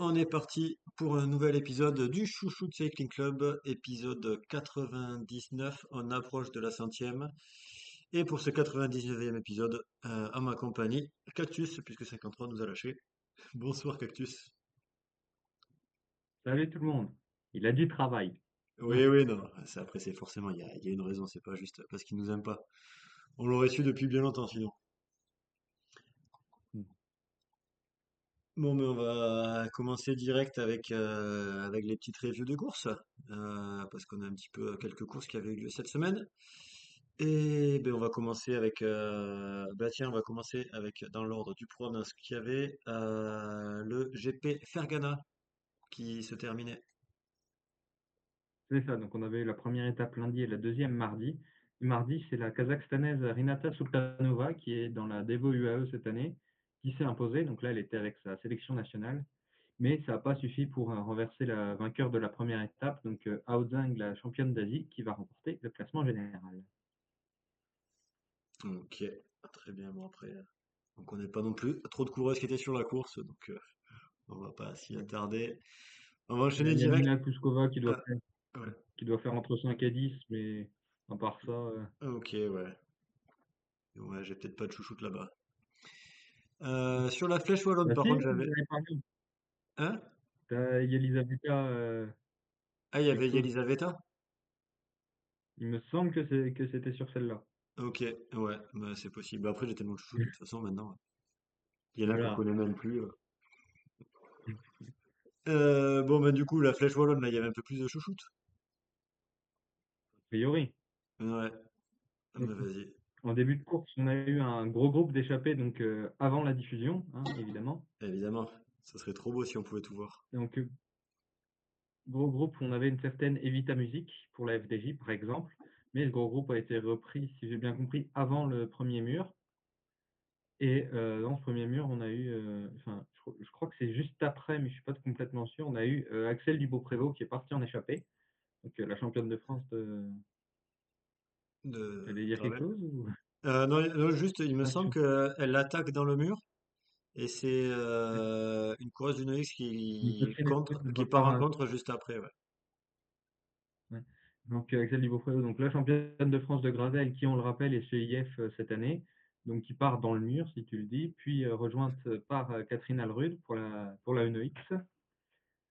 On est parti pour un nouvel épisode du Chouchou de Cycling Club, épisode 99. On approche de la centième. Et pour ce 99e épisode, à ma compagnie, Cactus, puisque 53 nous a lâché. Bonsoir Cactus. Salut tout le monde. Il a du travail. Oui, oui, non, après c'est forcément, il y a une raison, c'est pas juste parce qu'il nous aime pas. On l'aurait su depuis bien longtemps sinon. Bon, mais on va commencer direct avec les petites reviews de courses, parce qu'on a un petit peu quelques courses qui avaient eu lieu cette semaine. Et ben, on va commencer avec, bah tiens, on va commencer avec dans l'ordre du programme ce qu'il y avait le GP Fergana qui se terminait. C'est ça. Donc on avait eu la première étape lundi et la deuxième mardi. Mardi, c'est la Kazakhstanaise Rinata Sultanova qui est dans la Devo UAE cette année, qui s'est imposée. Donc là, elle était avec sa sélection nationale. Mais ça n'a pas suffi pour renverser la vainqueur de la première étape, donc Hao Zhang, la championne d'Asie, qui va remporter le classement général. Ok, très bien. Bon après, on connaît pas non plus trop de coureuses qui étaient sur la course, donc on va pas s'y attarder. On va Il y a enchaîner direct. Yamina Kuskova Ah, ouais. qui doit faire entre 5 et 10, mais à part ça, Ok, ouais. Ouais, j'ai peut-être pas de chouchoute là-bas. Sur la flèche wallonne, bah par si, contre, vous j'avais. avez parlé. Hein? T'as Elisabetta Ah, il y avait quelque chose. Elisaveta? Il me semble que c'était sur celle-là. Ok, ouais, bah, c'est possible. Bah, après, j'ai tellement de chouchoute de toute façon maintenant. Il y en a qu'on Voilà. connaît même plus. Bon, bah, du coup, la flèche wallonne, là, il y avait un peu plus de chouchoute. A priori. Ouais, bah, vas-y. En début de course, on a eu un gros groupe d'échappés donc avant la diffusion, hein, évidemment. Évidemment, ça serait trop beau si on pouvait tout voir. Donc gros groupe, on avait une certaine Evita Music pour la FDJ par exemple, mais ce gros groupe a été repris, si j'ai bien compris, avant le premier mur. Et dans ce premier mur, on a eu, enfin, je crois que c'est juste après, mais je suis pas complètement sûr, on a eu Axel Dubos-Prévost qui est parti en échappée, donc la championne de France de. De T'allais dire quelque Gravel. chose ou. Non, non, juste, il me Ah, semble qu'elle attaque dans le mur. Et c'est une coureuse du Noix une Catherine Hepburn, on qui va part faire en contre juste après, ouais. ouais. Donc Axel Dubos-Prévost, donc la championne de France de Gravel, qui on le rappelle est chez IF cette année, donc qui part dans le mur si tu le dis, puis rejointe par Catherine Alrud pour la UNOX.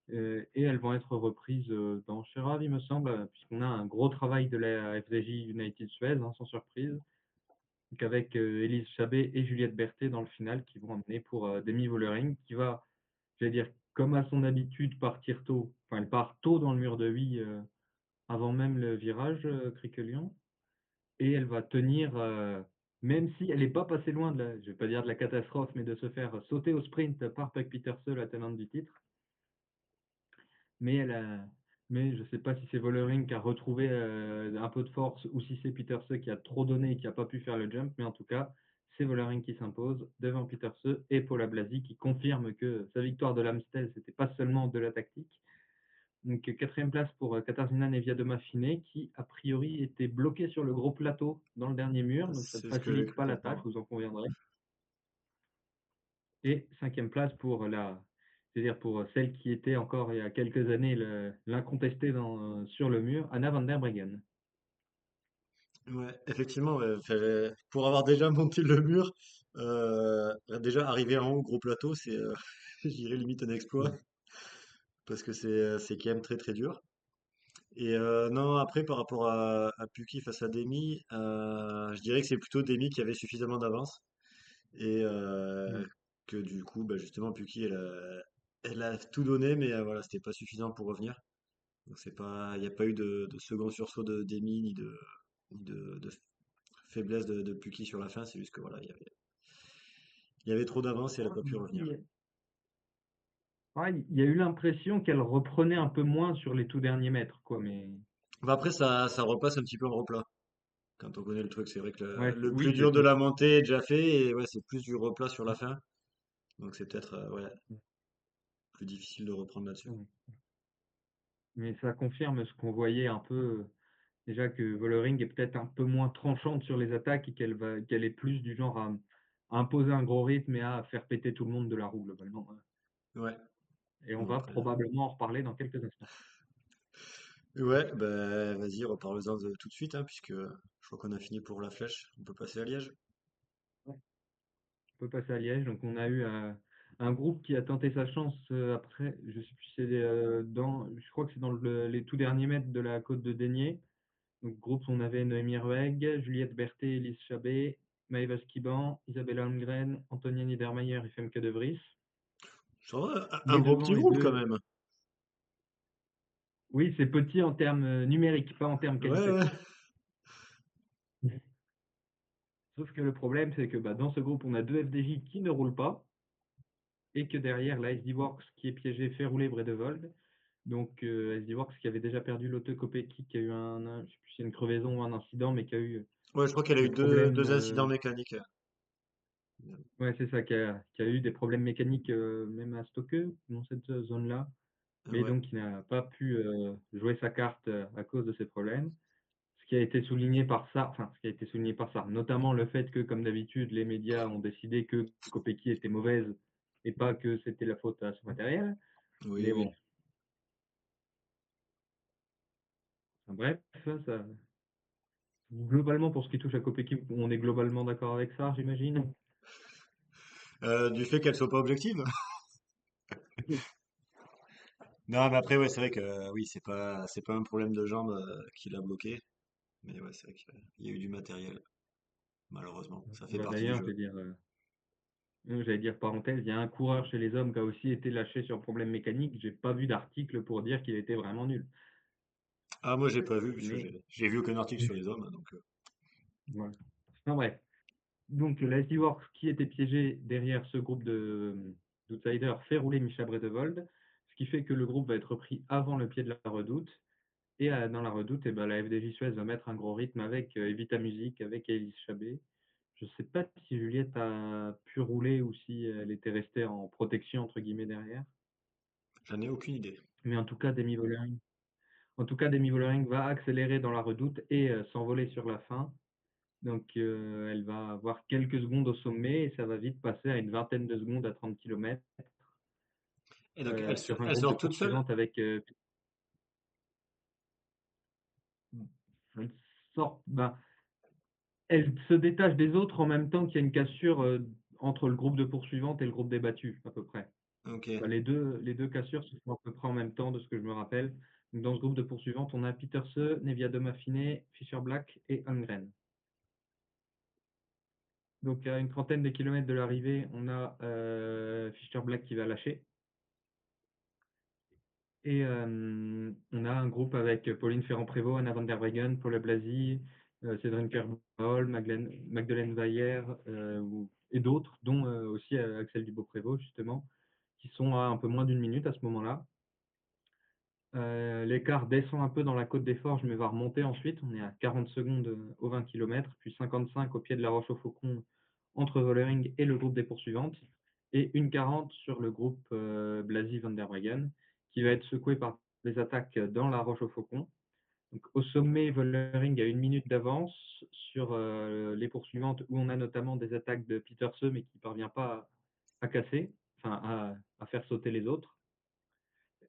Et elles vont être reprises dans Cherab, il me semble, puisqu'on a un gros travail de la FDJ United Suez, hein, sans surprise, donc avec Élise Chabet et Juliette Berthet dans le final, qui vont emmener pour Demi Vollering, qui va, j'allais dire, comme à son habitude, partir tôt. Enfin, elle part tôt dans le mur de Huy avant même le virage Criquelion, et elle va tenir, même si elle n'est pas passée loin de la, je vais pas dire de la catastrophe, mais de se faire sauter au sprint par Puck Pieterse, la tenante du titre. Mais elle a, mais je sais pas si c'est Vollering qui a retrouvé un peu de force ou si c'est Pieterse qui a trop donné et qui a pas pu faire le jump, mais en tout cas, c'est Vollering qui s'impose devant Pieterse et Paula Blasi qui confirme que sa victoire de l'Amstel, c'était pas seulement de la tactique. Donc quatrième place pour Katarzyna Niewiadoma-Fine qui a priori était bloquée sur le gros plateau dans le dernier mur, donc ça ne C'est ce que j'ai facilite cru pas la tâche, comprendre. vous en conviendrez. Et cinquième place pour c'est-à-dire pour celle qui était encore il y a quelques années l'incontestée sur le mur, Anna van der Breggen. Ouais, effectivement, ouais, pour avoir déjà monté le mur, déjà arriver en haut, gros plateau, c'est, je dirais limite un exploit, parce que c'est quand même très très dur. Et non, après, par rapport à Puki face à Demi, je dirais que c'est plutôt Demi qui avait suffisamment d'avance. Et Ouais. que du coup, bah, justement, Puki, elle a tout donné, mais voilà, c'était pas suffisant pour revenir. Donc c'est pas, il n'y a pas eu de second sursaut de Demi ni de faiblesse de Puki sur la fin. C'est juste que voilà, il y avait trop d'avance et elle n'a pas pu revenir. Il y a eu l'impression qu'elle reprenait un peu moins sur les tout derniers mètres, quoi, mais Bah, après, ça repasse un petit peu en replat. Quand on connaît le truc, c'est vrai que ouais, le plus oui, dur de la montée est déjà fait et ouais, c'est plus du replat sur la fin. Donc c'est peut-être ouais, plus difficile de reprendre là-dessus. mais ça confirme ce qu'on voyait un peu déjà que Vollering est peut-être un peu moins tranchante sur les attaques et qu'elle est plus du genre à imposer un gros rythme et à faire péter tout le monde de la roue globalement. Ouais. et on Bon, va très bien. probablement en reparler dans quelques instants. Ouais, bah vas-y, reparle-en tout de suite, hein, puisque je crois qu'on a fini pour la flèche. On peut passer à Liège. Ouais. On peut passer à Liège. Donc on a eu un groupe qui a tenté sa chance après, je sais plus si c'est je crois que c'est dans les tout derniers mètres de la côte de Dénier. Donc groupe, on avait Noémie Rueg, Juliette Berthet, Elise Chabet, Maëva Skiban, Isabelle Holmgren, Antonia Niedermayer et Femke de Vries. Ça va, un Et beau devant petit les groupe quand deux, même. oui, c'est petit en termes numériques, pas en termes Ouais, ouais. qualitatifs. Sauf que le problème, c'est que bah, dans ce groupe, on a deux FDJ qui ne roulent pas, et que derrière, la SD Works qui est piégée fait rouler Bredevold. Donc SD Works qui avait déjà perdu l'Otto Kopecky, qui a eu je sais plus si c'est une crevaison ou un incident, mais qui a eu Ouais, je crois qu'elle a des eu deux, problèmes. deux incidents mécaniques. Ouais, c'est ça, qui a eu des problèmes mécaniques même à Stoke, dans cette zone-là, mais Ouais, donc qui n'a pas pu jouer sa carte à cause de ces problèmes. Ce qui a été souligné par ça, enfin, ce qui a été souligné par ça, notamment le fait que, comme d'habitude, les médias ont décidé que Kopecky était mauvaise et pas que c'était la faute à son matériel. oui, Mais oui. bon, enfin, bref, ça, globalement, pour ce qui touche à Kopecky, on est globalement d'accord avec ça, j'imagine. Du fait qu'elle soit pas objective. Non, mais après, ouais, c'est vrai que oui, c'est pas un problème de jambe qui l'a bloqué. Mais ouais, c'est vrai qu'il y a eu du matériel, malheureusement. Ça fait Bah, partie du d'ailleurs, je jeu. veux dire, j'allais dire parenthèse, il y a un coureur chez les hommes qui a aussi été lâché sur problème mécanique. J'ai pas vu d'article pour dire qu'il était vraiment nul. Ah, moi, j'ai pas vu, puisque Mais j'ai vu aucun article sur les hommes, donc. voilà. Enfin bref. Donc la SD Works qui était piégé derrière ce groupe d'outsiders fait rouler Micha Bredevold, ce qui fait que le groupe va être repris avant le pied de la redoute. Et dans la redoute, eh ben, la FDJ Suez va mettre un gros rythme avec Evita Music, avec Elise Chabet. Je ne sais pas si Juliette a pu rouler ou si elle était restée en protection entre guillemets derrière. J'en ai aucune idée. Mais en tout cas, Demi Vollering va accélérer dans la redoute et s'envoler sur la fin. Donc, elle va avoir quelques secondes au sommet et ça va vite passer à une vingtaine de secondes à 30 km Et donc, elle, sur un elle groupe de sort toute seule? poursuivantes avec elle ben, elle se détache des autres en même temps qu'il y a une cassure entre le groupe de poursuivantes et le groupe des battus, à peu près. Ok. Enfin, les deux cassures se font à peu près en même temps, de ce que je me rappelle. Donc, dans ce groupe de poursuivantes, on a Peterse, Nevia de Maffiné, Fischer Black et Holmgren. Donc, à une trentaine de kilomètres de l'arrivée, on a Fischer Black qui va lâcher. Et on a un groupe avec Pauline Ferrand-Prévot, Anna van der Breggen, Paula Blasi, Cédrine Kerbol, Magdeleine Weyer et d'autres, dont aussi Axel Dubois-Prévost, justement, qui sont à un peu moins d'une minute à ce moment-là. L'écart descend un peu dans la côte des Forges, mais va remonter ensuite. On est à 40 secondes aux 20 km, puis 55 au pied de la Roche-au-Faucon entre Vollering et le groupe des poursuivantes, et 1,40 sur le groupe Blasi Van der Breggen, qui va être secoué par des attaques dans la Roche-au-Faucon. Donc, au sommet, Vollering a une minute d'avance sur les poursuivantes, où on a notamment des attaques de Peterse, mais qui ne parvient pas à casser, enfin à faire sauter les autres.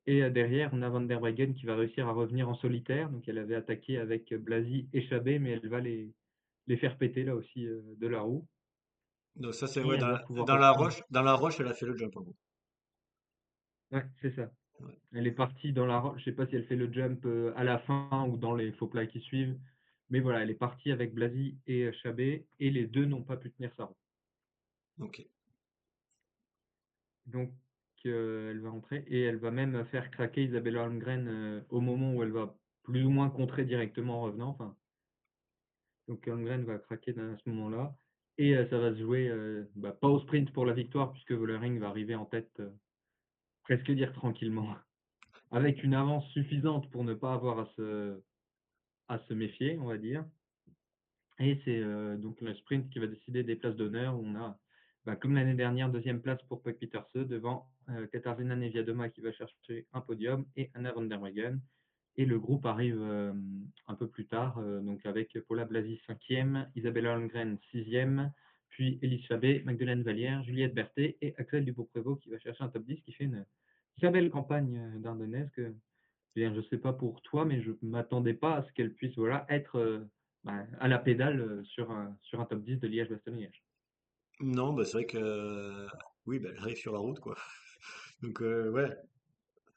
Et derrière, on a Van der Breggen qui va réussir à revenir en solitaire. Donc, elle avait attaqué avec Blasi et Chabet, mais elle va les faire péter là aussi de la roue. Donc ça, c'est Et vrai, elle dans, va pouvoir dans la reprendre. roche, dans la roche, elle a fait le jump en gros. Ouais, c'est ça. Ouais. Elle est partie dans la roche. Je sais pas si elle fait le jump à la fin ou dans les faux plats qui suivent. Mais voilà, elle est partie avec Blasi et Chabet. Et les deux n'ont pas pu tenir sa roue. Ok. Donc, elle va rentrer. Et elle va même faire craquer Isabella Holmgren au moment où elle va plus ou moins contrer directement en revenant. Enfin, donc Holmgren va craquer à ce moment-là. Et ça va se jouer, pas au sprint pour la victoire, puisque Vollering va arriver en tête, presque dire tranquillement, avec une avance suffisante pour ne pas avoir à se méfier, on va dire. Et c'est donc le sprint qui va décider des places d'honneur, où on a, comme l'année dernière, deuxième place pour Puck Pieterse, devant Katarzyna Niewiadoma qui va chercher un podium, et Anna van der Breggen. Et le groupe arrive un peu plus tard, donc avec Paula Blasi 5e, Isabella Holmgren 6e, puis Elise Chabet, Magdeleine Vallière, Juliette Berthet et Axel Dupont-Prévost qui va chercher un top 10, qui fait très belle campagne d'Ardennaise que je sais pas pour toi, mais je m'attendais pas à ce qu'elle puisse voilà, être bah, à la pédale sur un top 10 de Liège-Bastogne-Liège. Non, bah c'est vrai que oui, bah, elle arrive sur la route, quoi. Donc ouais,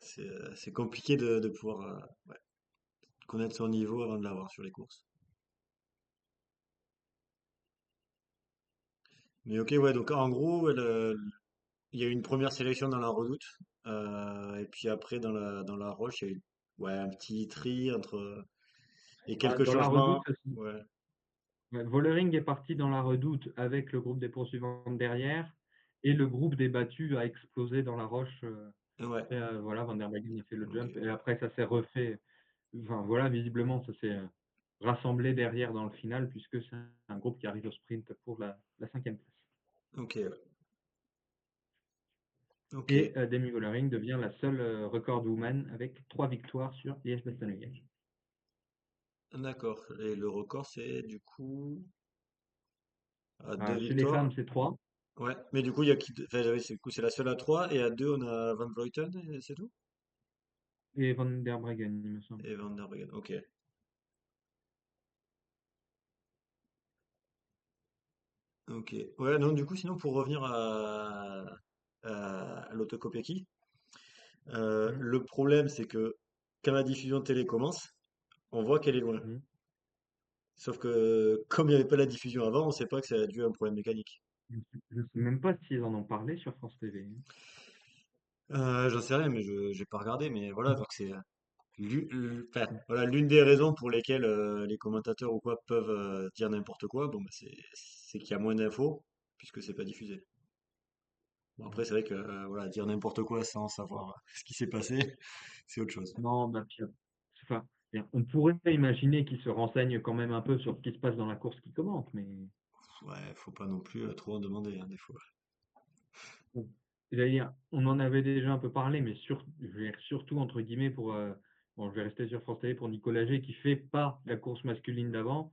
c'est compliqué de pouvoir ouais, connaître son niveau avant de l'avoir sur les courses. Mais ok, ouais, donc en gros, il y a eu une première sélection dans la Redoute, et puis après dans la Roche, il y a eu ouais, un petit tri entre et Ah, quelques dans la Redoute, changements. Ouais, ouais, Vollering est parti dans la Redoute avec le groupe des poursuivants derrière, et le groupe des battus a explosé dans la Roche. ouais, Après, voilà, Van der Breggen a fait le ok, jump, et après ça s'est refait. Enfin voilà, visiblement ça s'est rassemblé derrière dans le final, puisque c'est un groupe qui arrive au sprint pour la cinquième place. ok, ouais, ok, Et Demi Vollering devient la seule record woman avec 3 victoires sur Liège-Bastogne-Liège. d'accord. Et le record, c'est du coup à deux Chez les femmes, victoires. c'est 3, Ouais, mais du coup, il y a qui, enfin, oui, c'est du coup, c'est la seule à 3 et à 2 on a Van Vleuten, et c'est tout? et Van der Breggen, il me semble. Et Van der Breggen, ok. Ok. Ouais, non, du coup, sinon, pour revenir à l'Autokopiaki, Mhm. le problème, c'est que quand la diffusion télé commence, on voit qu'elle est loin. Mhm. Sauf que, comme il n'y avait pas la diffusion avant, on ne sait pas que ça a dû à un problème mécanique. Je ne sais même pas s'ils en ont parlé sur France TV. J'en sais rien, mais je j'ai pas regardé, mais voilà, donc c'est enfin, Mhm. voilà, l'une des raisons pour lesquelles les commentateurs ou quoi peuvent dire n'importe quoi, bon, bah, c'est qu'il y a moins d'infos, puisque c'est pas diffusé. Bon, après, c'est vrai que voilà, dire n'importe quoi sans savoir ce qui s'est passé, c'est autre chose. Non, bah, puis, enfin, on pourrait imaginer qu'ils se renseignent quand même un peu sur ce qui se passe dans la course qu'ils commentent, mais Ouais, faut pas non plus trop en demander, hein, des fois. bon, j'allais dire, on en avait déjà un peu parlé, mais je veux dire, surtout entre guillemets pour, bon, je vais rester sur France Télé pour Nicolas G, qui fait pas la course masculine d'avant,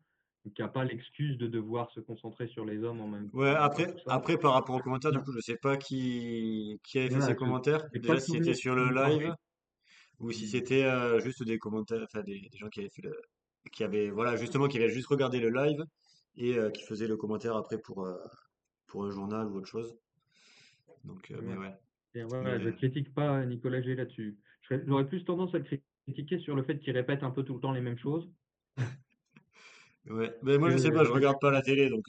qui n'a pas l'excuse de devoir se concentrer sur les hommes en même Ouais, temps et tout ça. après par rapport aux commentaires, du Voilà, coup, je sais pas qui avait fait ces voilà, je commentaires. n'ai pas Déjà, le si c'était souvenir sur qu'ils le en aient live parlé. ou si Mais, c'était juste des commentaires, enfin des gens qui avaient fait qui avaient, voilà, justement, qui avaient juste regardé le live et qui faisaient le commentaire après pour un journal ou autre chose. Donc, mais ouais. ouais. Et Mais voilà, je critique pas Nicolas G là-dessus. J'aurais plus tendance à le critiquer sur le fait qu'il répète un peu tout le temps les mêmes choses ouais. Mais moi, je sais que, pas, je que regarde pas la justement. télé, donc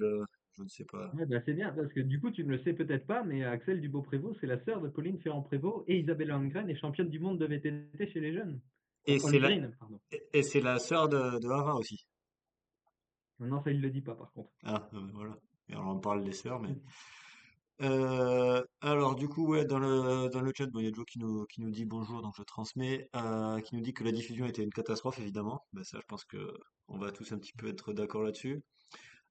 je ne sais pas. Ouais, bah, c'est bien, parce que du coup, tu ne le sais peut-être pas, mais Axel Dubos-Prévost, c'est la sœur de Pauline Ferrand-Prévot et Isabelle Holmgren est championne du monde de VTT chez les jeunes. Et c'est la, Holmgren, pardon. et c'est la sœur de Hara aussi. Non, ça, il le dit pas, par contre. Ah, voilà. Et on en parle des sœurs, mais. Alors du coup ouais dans le chat bon, il y a Joe qui nous dit bonjour donc je transmets qui nous dit que la diffusion était une catastrophe évidemment ben, ça je pense que on va tous un petit peu être d'accord là-dessus.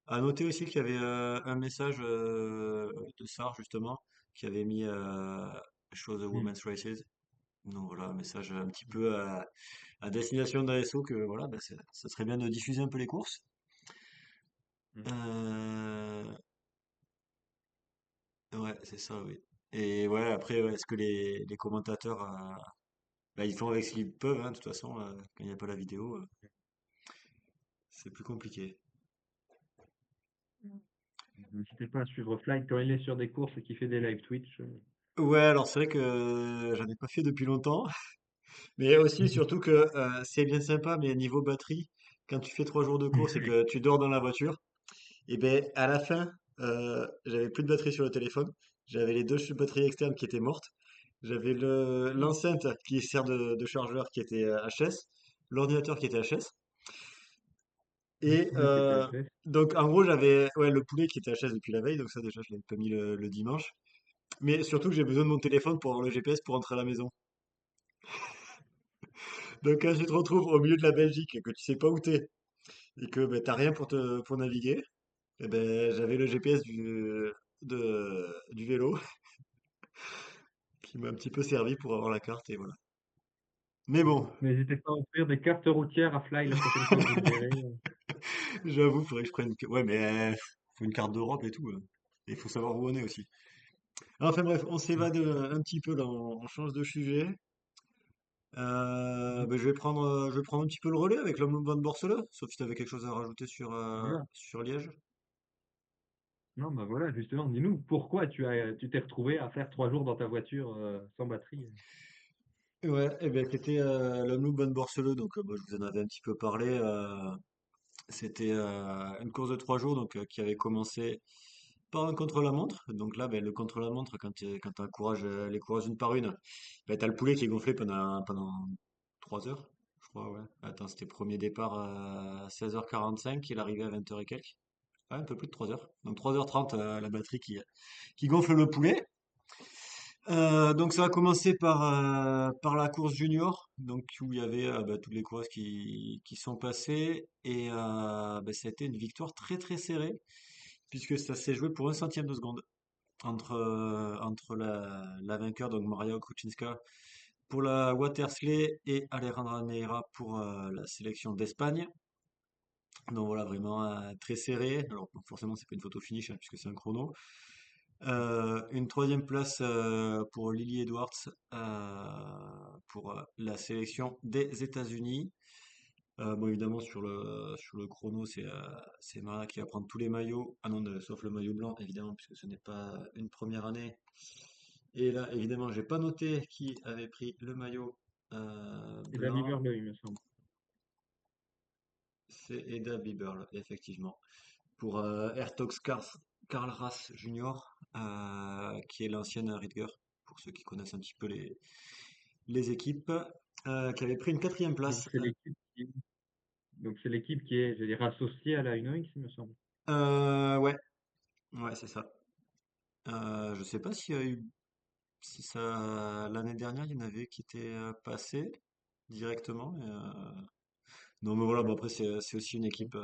À noter aussi qu'il y avait un message de Sar justement qui avait mis Show the Mm. Women's Races donc voilà un message un petit peu à destination d'ASO que voilà ben, ça serait bien de diffuser un peu les courses. Mm. Euh, ouais c'est ça oui. Et ouais, après, ouais, est-ce que les commentateurs, bah, ils font avec ce qu'ils peuvent, hein, de toute façon, quand il n'y a pas la vidéo, c'est plus compliqué. N'hésitez pas à suivre Fly quand il est sur des courses et qu'il fait des live Twitch. Ouais, alors c'est vrai que j'en ai pas fait depuis longtemps, mais aussi, surtout que c'est bien sympa, mais niveau batterie, quand tu fais 3 jours de course et que tu dors dans la voiture, et ben à la fin, j'avais plus de batterie sur le téléphone, j'avais les deux batteries externes qui étaient mortes, j'avais l'enceinte qui sert de chargeur qui était HS, l'ordinateur qui était HS. Le Et poulet qui était HS. donc en gros j'avais ouais, le poulet qui était à chaise depuis la veille, donc ça déjà je l'avais pas mis le dimanche. Mais surtout que j'ai besoin de mon téléphone pour avoir le GPS pour rentrer à la maison. Donc quand tu te retrouves au milieu de la Belgique et que tu sais pas où t'es et que ben, t'as rien pour naviguer, et ben, j'avais le GPS du vélo qui m'a un petit peu servi pour avoir la carte et voilà. Mais bon, N'hésitez pas à offrir des cartes routières à Fly la prochaine fois que vous le verrez. j'avoue, faudrait que je prenne. Ouais, mais faut une carte d'Europe et tout. Il faut savoir où on est aussi. Enfin bref, on Ouais. s'évade un petit peu là, on change de sujet. Mhm. Je vais prendre un petit peu le relais avec l'homme Van Borsele, sauf si tu avais quelque chose à rajouter Voilà. sur Liège. Non, bah voilà, justement, dis-nous, pourquoi tu t'es retrouvé à faire 3 jours dans ta voiture sans batterie? Ouais, et bien c'était l'homme Van Borsele, donc bah, je vous en avais un petit peu parlé. C'était une course de 3 jours donc, qui avait commencé par un contre-la-montre. Donc là, ben, le contre-la-montre, quand tu encourages les coureuses une par une, ben, tu as le poulet qui est gonflé pendant 3 heures, je crois, ouais. Attends, c'était premier départ à 16h45, il arrivait à 20 heures et quelques. Ouais, un peu plus de 3 heures. Donc 3h30, la batterie qui gonfle le poulet. Donc ça a commencé par la course junior, donc où il y avait bah, toutes les courses qui sont passées et bah, ça a été une victoire très très serrée puisque ça s'est joué pour un centième de seconde entre la vainqueur donc Maria Okrucinska pour la Watersley et Alejandra Neira pour la sélection d'Espagne. Donc voilà vraiment très serré. Alors bon, forcément c'est pas une photo finish hein, puisque c'est un chrono. Une troisième place pour Lily Edwards pour la sélection des États-Unis. Bon, évidemment, sur le chrono, c'est Mara qui va prendre tous les maillots. Ah non, sauf le maillot blanc, évidemment, puisque ce n'est pas une première année. Et là, évidemment, j'ai pas noté qui avait pris le maillot Et la blanc. Beaverley, il me semble. C'est Eda Biberl, effectivement. Pour Karl Ras Junior, qui est l'ancienne Ridger, pour ceux qui connaissent un petit peu les équipes, qui avait pris une quatrième Donc place. c'est l'équipe qui, donc c'est l'équipe qui est, je veux dire, associée à la Unox, il me semble. Ouais, ouais, c'est ça. Je sais pas si ça, l'année dernière, il y en avait qui étaient passés directement. Non, mais voilà, bon, après, c'est aussi une équipe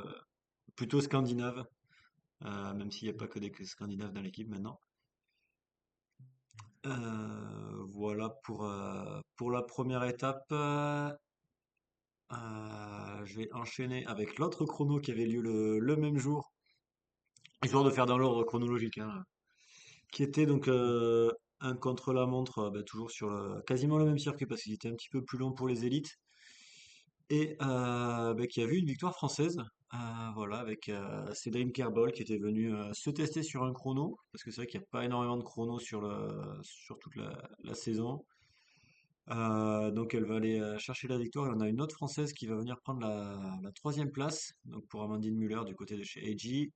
plutôt scandinave, même s'il n'y a pas que des Scandinaves dans l'équipe maintenant. Voilà pour la première étape. Je vais enchaîner avec l'autre chrono qui avait lieu le même jour, histoire de faire dans l'ordre chronologique, hein, qui était donc un contre-la-montre, bah, toujours sur quasiment le même circuit parce qu'il était un petit peu plus long pour les élites, et bah, qui a vu une victoire française, voilà, avec Cédric Kerbol qui était venu se tester sur un chrono, parce que c'est vrai qu'il n'y a pas énormément de chronos sur toute la saison. Donc elle va aller chercher la victoire. Et on a une autre Française qui va venir prendre la troisième place, donc pour Amandine Muller du côté de chez AG.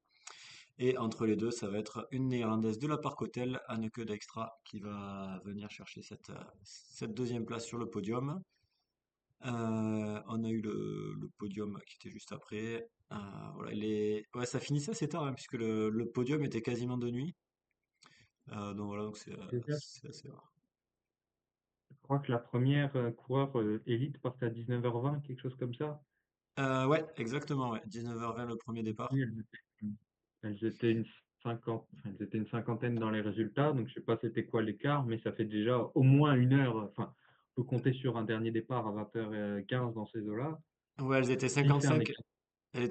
Et entre les deux, ça va être une Néerlandaise de la Park Hotel, Anneke Dijkstra, qui va venir chercher cette deuxième place sur le podium. On a eu le podium qui était juste après. Voilà, ouais, ça finissait assez tard, hein, puisque le podium était quasiment de nuit. Donc voilà, donc Déjà, c'est assez rare. je crois que la première coureur élite partait à 19h20, quelque chose comme ça. Ouais, exactement, ouais. 19h20 le premier Et départ. puis, elles étaient elles étaient une cinquantaine dans les résultats, donc je sais pas c'était quoi l'écart, mais ça fait déjà au moins 1 heure. Enfin, on peut compter sur un dernier départ à 20h15 dans ces eaux-là. Ouais, Si c'est un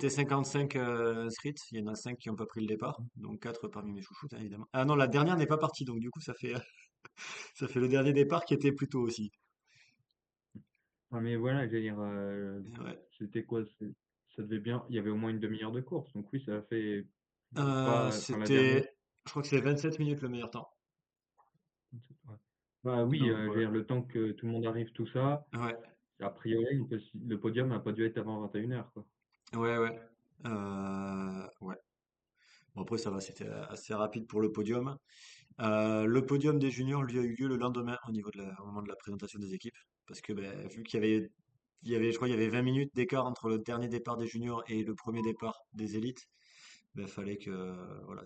55 inscrites. Il y en a 5 qui n'ont pas pris le départ. Donc 4 parmi mes chouchoutes, hein, évidemment. Ah non, la dernière n'est pas partie. Donc du coup, ça fait, ça fait le dernier départ qui était plus tôt aussi. Ah, mais voilà, je veux dire, Ouais. c'était quoi? Ça devait bien. Il y avait au moins une demi-heure de course. Donc oui, ça a fait pas. Enfin, la dernière. Je crois que c'est 27 minutes le meilleur temps. Ouais. Bah oui, Donc je veux voilà. dire, le temps que tout le monde arrive, tout ça, Ouais, a priori, le podium n'a pas dû être avant 21h, quoi. ouais, ouais. Ouais. Bon, après, ça va, c'était assez rapide pour le podium. Le podium des juniors, lui, a eu lieu le lendemain au moment de la présentation des équipes. Parce que ben, vu je crois, qu'il y avait 20 minutes d'écart entre le dernier départ des juniors et le premier départ des élites, ben, fallait que, voilà,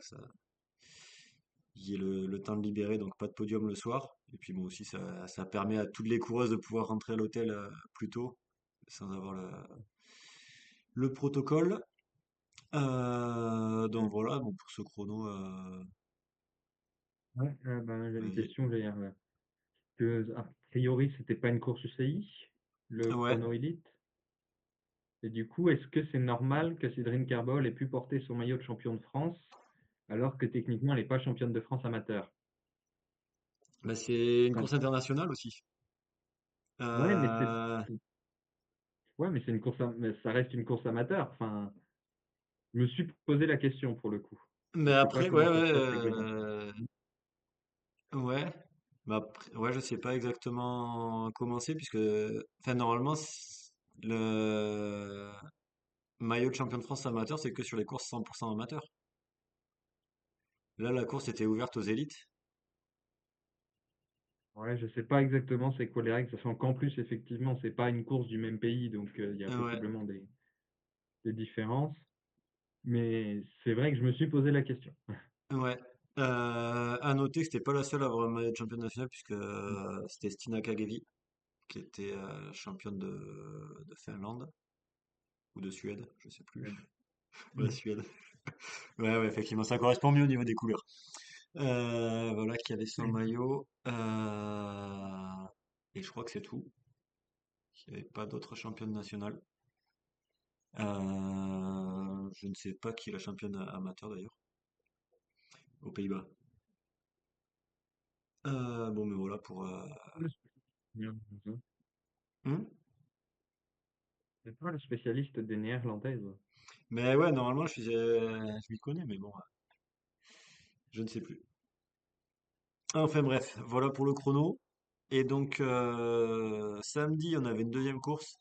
il y ait le temps de libérer, donc pas de podium le soir. Et puis moi aussi, ça permet à toutes les coureuses de pouvoir rentrer à l'hôtel plus tôt, sans avoir le protocole. Donc Ouais, voilà, bon, pour ce chrono, ouais, ben, j'ai une vas-y. question, je veux dire, a priori, c'était pas une course UCI, le Ouais. chrono élite. Et du coup, est-ce que c'est normal que Cédrine Carbol ait pu porter son maillot de champion de France alors que techniquement, elle n'est pas championne de France amateur? Bah, c'est une Enfin, course internationale aussi. ouais, mais Euh, ouais, mais c'est une course, mais ça reste une course amateur. Enfin, je me suis posé la question pour le coup. mais Je sais pas après, ouais, comment ça se ouais, passe exactement. ouais. Bah, ouais, je sais pas exactement comment c'est, puisque, enfin, normalement, le maillot de champion de France amateur, c'est que sur les courses 100% amateurs. Là, la course était ouverte aux élites. Ouais, je sais pas exactement c'est quoi les règles, sachant qu'en plus, effectivement, c'est pas une course du même pays, donc il y a Ouais, possiblement des différences. Mais c'est vrai que je me suis posé la question. ouais. À noter que c'était pas la seule à avoir un maillot de championne nationale, puisque c'était Stina Kagevi, qui était championne de Finlande, ou de Suède, je sais plus. Ouais, Suède. Ouais, ouais, effectivement, ça correspond mieux au niveau des couleurs. Voilà, qui avait son maillot. Et je crois que c'est tout. Il n'y avait pas d'autres championnes nationales. Je ne sais pas qui est la championne amateur d'ailleurs, aux Pays-Bas. Bon, mais voilà pour. Hmm. C'est toi le spécialiste des néerlandaises. Mais ouais, normalement, je m'y connais, mais bon, je ne sais plus. Enfin bref, voilà pour le chrono. Et donc, samedi, on avait une deuxième course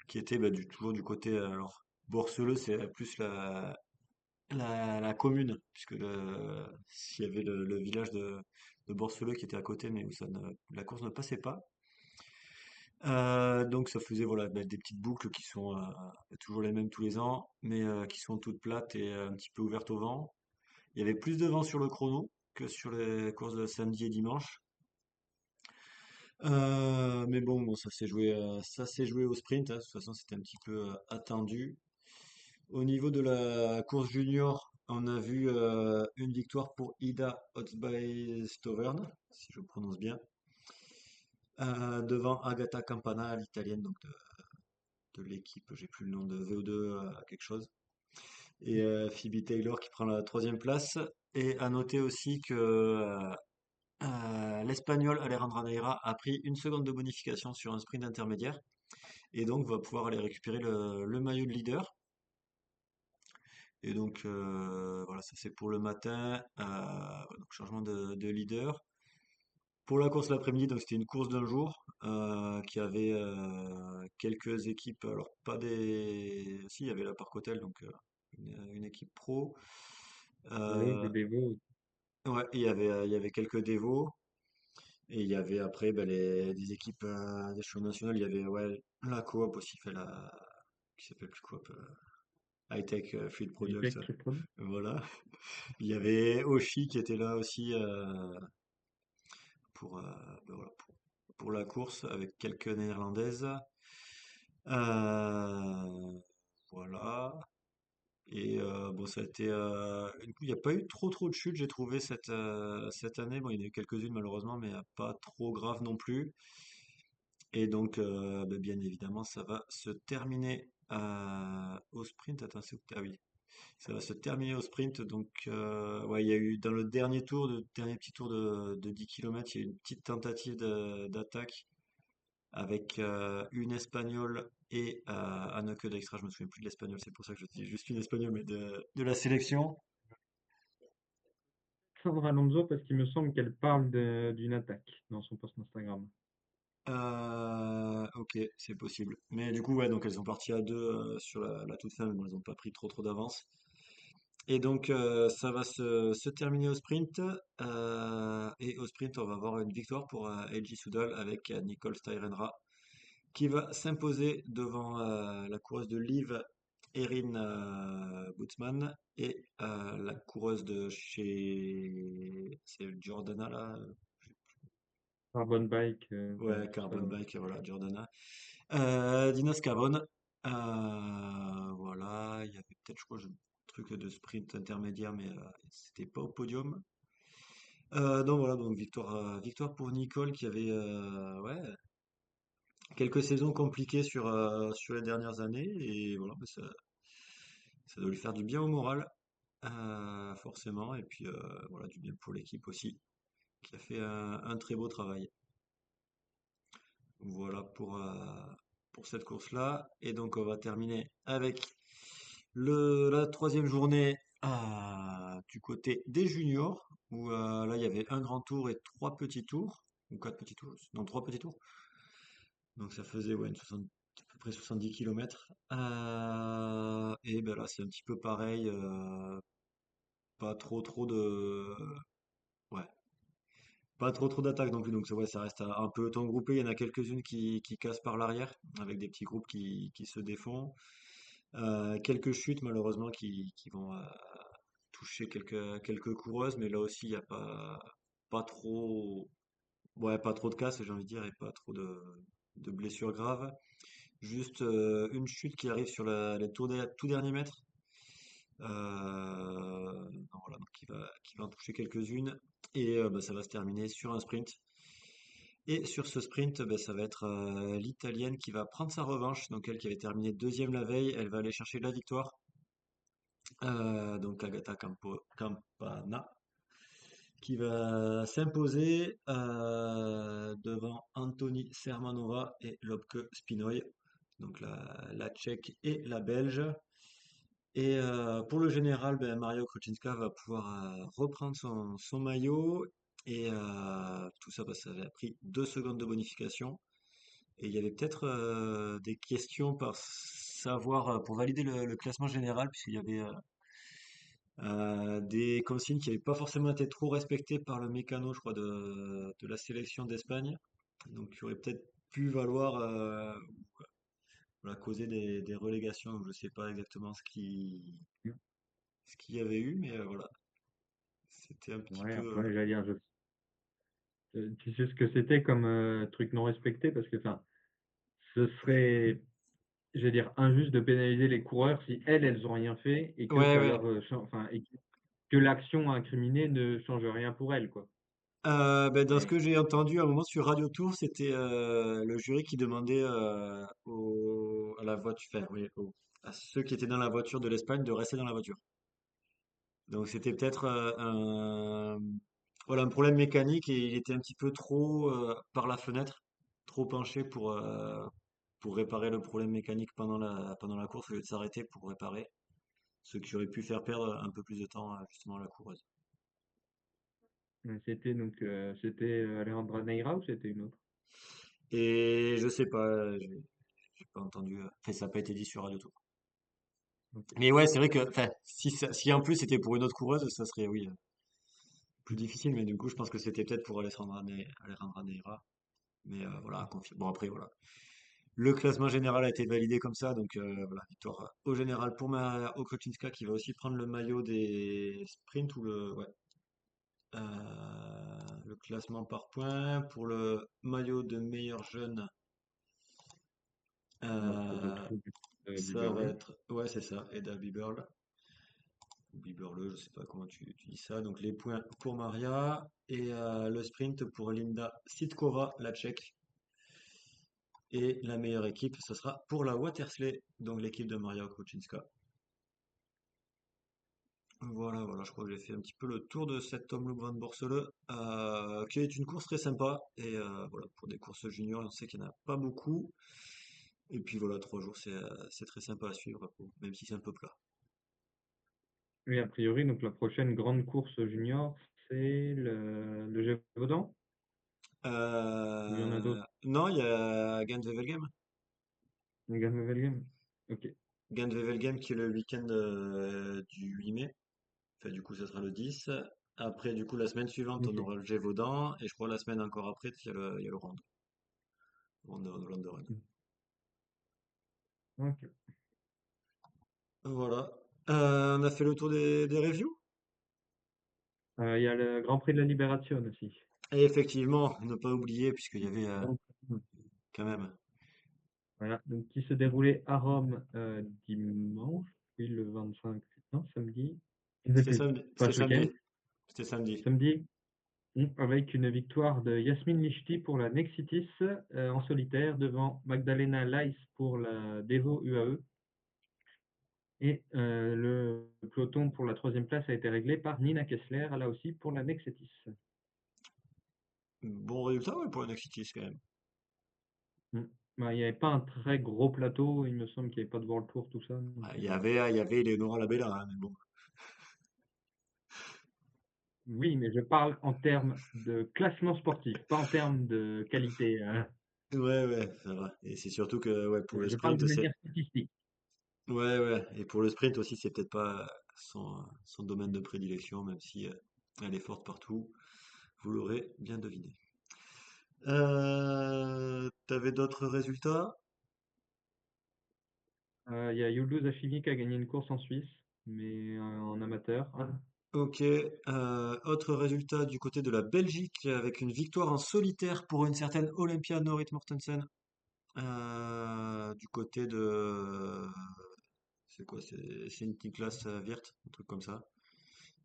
qui était bah, toujours du côté. Alors, Borceleux, c'est plus la commune, puisque s'il y avait le village de Borceleux qui était à côté, mais où la course ne passait pas. Donc ça faisait voilà, bah, des petites boucles qui sont toujours les mêmes tous les ans, mais qui sont toutes plates et un petit peu ouvertes au vent. Il y avait plus de vent sur le chrono que sur les courses de samedi et dimanche. Mais bon, ça s'est joué au sprint, hein. De toute façon, c'était un petit peu attendu. Au niveau de la course junior, on a vu une victoire pour Ida Otzbaestovern, si je prononce bien, devant Agata Campana, l'italienne donc de l'équipe, j'ai plus le nom de VO2 quelque chose, et Phoebe Taylor qui prend la troisième place. Et à noter aussi que l'Espagnol Alejandra Neira a pris une seconde de bonification sur un sprint intermédiaire et donc va pouvoir aller récupérer le maillot de leader. Et donc voilà, ça c'est pour le matin, donc changement de leader. Pour la course l'après-midi, donc c'était une course d'un jour qui avait quelques équipes, alors pas des... Si, il y avait la Parcotel, donc une équipe pro. Oui, des Euh, dévots. ouais, il y avait quelques dévots. Et il y avait après ben, des équipes des championnats nationaux. Il y avait ouais, la coop aussi, qui s'appelle plus coop, High Tech Food Les Product. Tech Produits. Voilà. Il y avait Oshi qui était là aussi pour, ben voilà, pour la course avec quelques néerlandaises. Voilà. Et bon, ça a été. Du coup, il n'y a pas eu trop de chutes, j'ai trouvé cette année. Bon, il y en a eu quelques-unes malheureusement, mais pas trop grave non plus. Et donc, bah, bien évidemment, ça va se terminer au sprint. Attends, ah oui, ça va se terminer au sprint. Donc, ouais, il y a eu dans le dernier tour, le dernier petit tour de 10 km, il y a eu une petite tentative d'attaque avec une espagnole et Anneke d'Extra. Je me souviens plus de l'espagnol, c'est pour ça que je dis juste une espagnole, mais de la sélection. Sandra Alonso, parce qu'il me semble qu'elle parle d'une attaque dans son post Instagram. Ok, c'est possible. Mais du coup, ouais, donc elles sont parties à deux sur la toute fin, mais bon, elles n'ont pas pris trop d'avance. Et donc, ça va se terminer au sprint. Et au sprint, on va avoir une victoire pour Eiji Soudal avec Nicole Steirenra qui va s'imposer devant la coureuse de Liv, Erin Bootsman, et la coureuse de chez... C'est Jordana là? Carbon Bike, Ouais, tout ça. Carbon Bike, voilà, Jordana. Dina Scavone. Voilà, il y avait peut-être, je crois, un truc de sprint intermédiaire, mais c'était pas au podium. Donc voilà, donc victoire pour Nicole qui avait ouais, quelques saisons compliquées sur les dernières années. Et voilà, bah, ça doit lui faire du bien au moral, forcément. Et puis voilà, du bien pour l'équipe aussi. qui a fait un très beau travail. Voilà pour cette course-là. Et donc, on va terminer avec la troisième journée du côté des juniors, où là, il y avait un grand tour et trois petits tours, ou quatre petits tours, non, trois petits tours. Donc, ça faisait ouais, à peu près 70 km. Et ben là, c'est un petit peu pareil, pas trop de... Ouais, pas trop d'attaques non plus, donc ouais, ça reste un peloton groupé. Il y en a quelques-unes qui cassent par l'arrière, avec des petits groupes qui se défont. Quelques chutes malheureusement qui vont toucher quelques coureuses, mais là aussi il n'y a pas trop, ouais, pas trop de casses, j'ai envie de dire, et pas trop de blessures graves. Juste une chute qui arrive sur les tout derniers mètres. Non, voilà, donc qui va en toucher quelques-unes. Et bah, ça va se terminer sur un sprint. Et sur ce sprint, ben, ça va être l'Italienne qui va prendre sa revanche. Donc elle qui avait terminé deuxième la veille, elle va aller chercher la victoire. Donc Agata Campana qui va s'imposer devant Anthony Sermanova et Lobke Spinoy. Donc la Tchèque et la Belge. Et pour le général, ben, Mario Kruczynska va pouvoir reprendre son maillot. Et tout ça, parce que ça avait pris 2 secondes de bonification. Et il y avait peut-être des questions par savoir pour valider le classement général, puisqu'il y avait des consignes qui n'avaient pas forcément été trop respectées par le mécano, je crois, de la sélection d'Espagne. Donc, qui aurait peut-être pu valoir voilà, causer des relégations. Donc, je ne sais pas exactement ce qu'il y avait eu, mais voilà, c'était un petit Ouais, peu. après, j'allais dire, tu sais ce que c'était comme truc non respecté, parce que, enfin, ce serait, j'allais dire, injuste de pénaliser les coureurs si elles ont rien fait et que Ouais, ça ouais. leur, enfin, et que l'action incriminée ne change rien pour elles, quoi. Ben, dans ce Mais que j'ai entendu à un moment sur Radio Tour, c'était le jury qui demandait à la voiture, enfin, oui, à ceux qui étaient dans la voiture de l'Espagne de rester dans la voiture. Donc c'était peut-être voilà, un problème mécanique et il était un petit peu trop par la fenêtre, trop penché pour réparer le problème mécanique pendant la course au lieu de s'arrêter pour réparer, ce qui aurait pu faire perdre un peu plus de temps justement à la coureuse. c'était donc, c'était Alejandra Neira ou c'était une autre? Et je sais pas, j'ai pas entendu, enfin ça n'a pas été dit sur Radio Tour. Ok. Mais ouais, c'est vrai que, enfin, si en plus c'était pour une autre coureuse, ça serait, oui, plus difficile, mais du coup, je pense que c'était peut-être pour Alejandra Neira. Mais voilà, bon, après, voilà. Le classement général a été validé comme ça, donc voilà, victoire au général pour Maria Okroczynska qui va aussi prendre le maillot des sprints ou ouais, le classement par points. Pour le maillot de meilleur jeune, Bon, ça doit euh, être ça va Biberlo. être, ouais, c'est ça, Eda Biberl. Biberle, je sais pas comment tu dis ça. Donc les points pour Maria et le sprint pour Linda Sitkova, la Tchèque. Et la meilleure équipe, ce sera pour la Watersley, donc l'équipe de Maria Okroczynska. Voilà, voilà, je crois que j'ai fait un petit peu le tour de cet Tom Le Brand Borseleux, qui est une course très sympa. Et voilà, pour des courses juniors, on sait qu'il n'y en a pas beaucoup. Et puis voilà, 3 jours, c'est très sympa à suivre, même si c'est un peu plat. Oui, a priori, donc la prochaine grande course junior, c'est le Gévaudan, ou il y en a d'autres? Non, il y a Gent-Wevelgem. Le Game. Ok, Gent-Wevelgem qui est le week-end du 8 mai. Enfin, du coup, ça sera le 10. Après, du coup, la semaine suivante, on ok, aura le Gévaudan. Et je crois la semaine encore après, il y a le Ronde van Vlaanderen. ok. Voilà. On a fait le tour des reviews. Il y a le Grand Prix de la Libération aussi. Et effectivement, ne pas oublier, puisqu'il y avait Donc, quand même. voilà, donc qui se déroulait à Rome dimanche, oui, le 25, non, samedi, je ne sais C'était plus, samedi. pas C'était ce week-end, samedi. C'était samedi. samedi, avec une victoire de Yasmine Lichti pour la Nexitis en solitaire devant Magdalena Leis pour la Devo UAE. Et le peloton pour la troisième place a été réglé par Nina Kessler, là aussi pour la Nexitis. Bon résultat, ouais, pour un cycliste quand même. Mm. Bah, il n'y avait pas un très gros plateau, il me semble qu'il n'y avait pas de World Tour, tout ça. Ah, Donc, il y avait Eleonora Labella, hein, mais bon. oui, mais je parle en termes de classement sportif, pas en termes de qualité, hein. Ouais, ouais, ça va. Et c'est surtout que, ouais, pour le Je parle de sprint, c'est, manière statistique. ouais, ouais. Et pour le sprint aussi, c'est peut-être pas son domaine de prédilection, même si elle est forte partout. Vous l'aurez bien deviné. T'avais d'autres résultats? Il y a Yulduz Hachimi qui a gagné une course en Suisse, mais en amateur. Ok. Autre résultat du côté de la Belgique, avec une victoire en solitaire pour une certaine Olympia Norit Mortensen. Du côté de... C'est quoi? C'est une petite classe Wirth, un truc comme ça.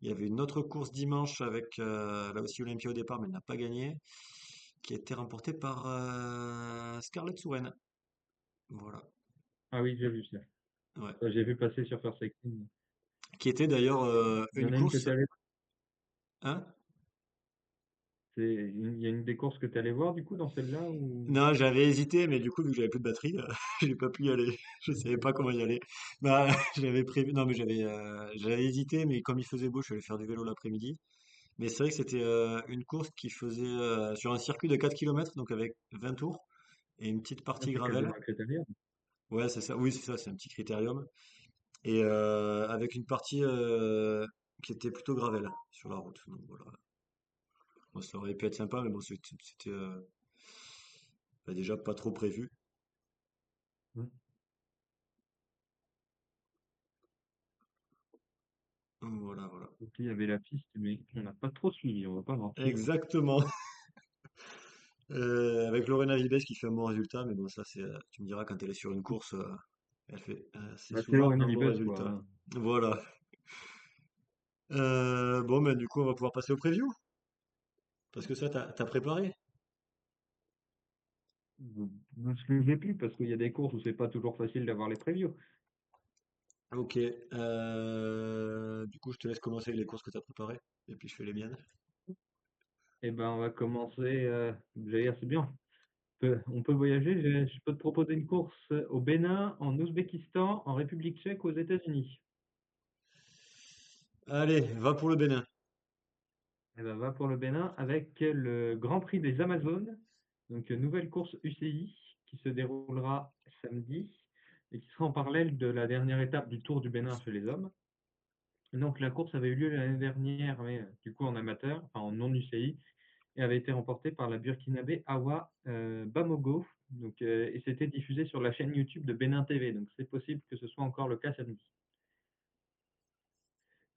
Il y avait une autre course dimanche avec là aussi Olympia au départ, mais elle n'a pas gagné, qui a été remportée par Scarlett Souren. Voilà. Ah oui, j'ai vu ça. Ouais. J'ai vu passer sur First Cycling. Qui était d'ailleurs Il y une en a une que course. tu allé Hein? il y a une des courses que tu allé voir du coup dans celle-là ou Non, j'avais hésité, mais du coup, vu que j'avais plus de batterie, j'ai pas pu y aller. Je savais pas comment y aller. Bah, j'avais prévu. Non, mais j'avais hésité, mais comme il faisait beau, je suis allé faire du vélo l'après-midi. Mais c'est vrai que c'était une course qui faisait sur un circuit de 4 kilomètres, donc avec 20 tours et une petite ah, partie c'est gravel. quasiment un critérium. Ouais, c'est ça. Oui, c'est ça, c'est un petit critérium. Et avec une partie qui était plutôt gravel sur la route. Donc voilà. Bon, ça aurait pu être sympa, mais bon, c'était bah, déjà pas trop prévu. Mm. Voilà, voilà. Donc, il y avait la piste, mais on n'a pas trop suivi, on va pas mentir. Exactement. Avec Lorena Vibes qui fait un bon résultat, mais bon, ça, tu me diras, quand elle est sur une course, elle fait c'est Bah, c'est souvent Lorena un bon Vibes, quoi, résultat. hein. Voilà. Bon, ben du coup, on va pouvoir passer au preview. Parce que ça, t'as préparé. Je ne suivais plus parce qu'il y a des courses où c'est pas toujours facile d'avoir les previews. Ok. Du coup, je te laisse commencer avec les courses que t'as préparées. Et puis, je fais les miennes. Eh ben, on va commencer. J'allais dire, c'est bien. On peut voyager. Je peux te proposer une course au Bénin, en Ouzbékistan, en République tchèque, aux États-Unis. Allez, va pour le Bénin. Eh ben, va pour le Bénin avec le Grand Prix des Amazones, donc nouvelle course UCI qui se déroulera samedi et qui sera en parallèle de la dernière étape du Tour du Bénin chez les hommes. Donc la course avait eu lieu l'année dernière, mais du coup en amateur, enfin en non UCI, et avait été remportée par la Burkinabé Awa Bamogo. Donc, et c'était diffusé sur la chaîne YouTube de Bénin TV. Donc c'est possible que ce soit encore le cas samedi.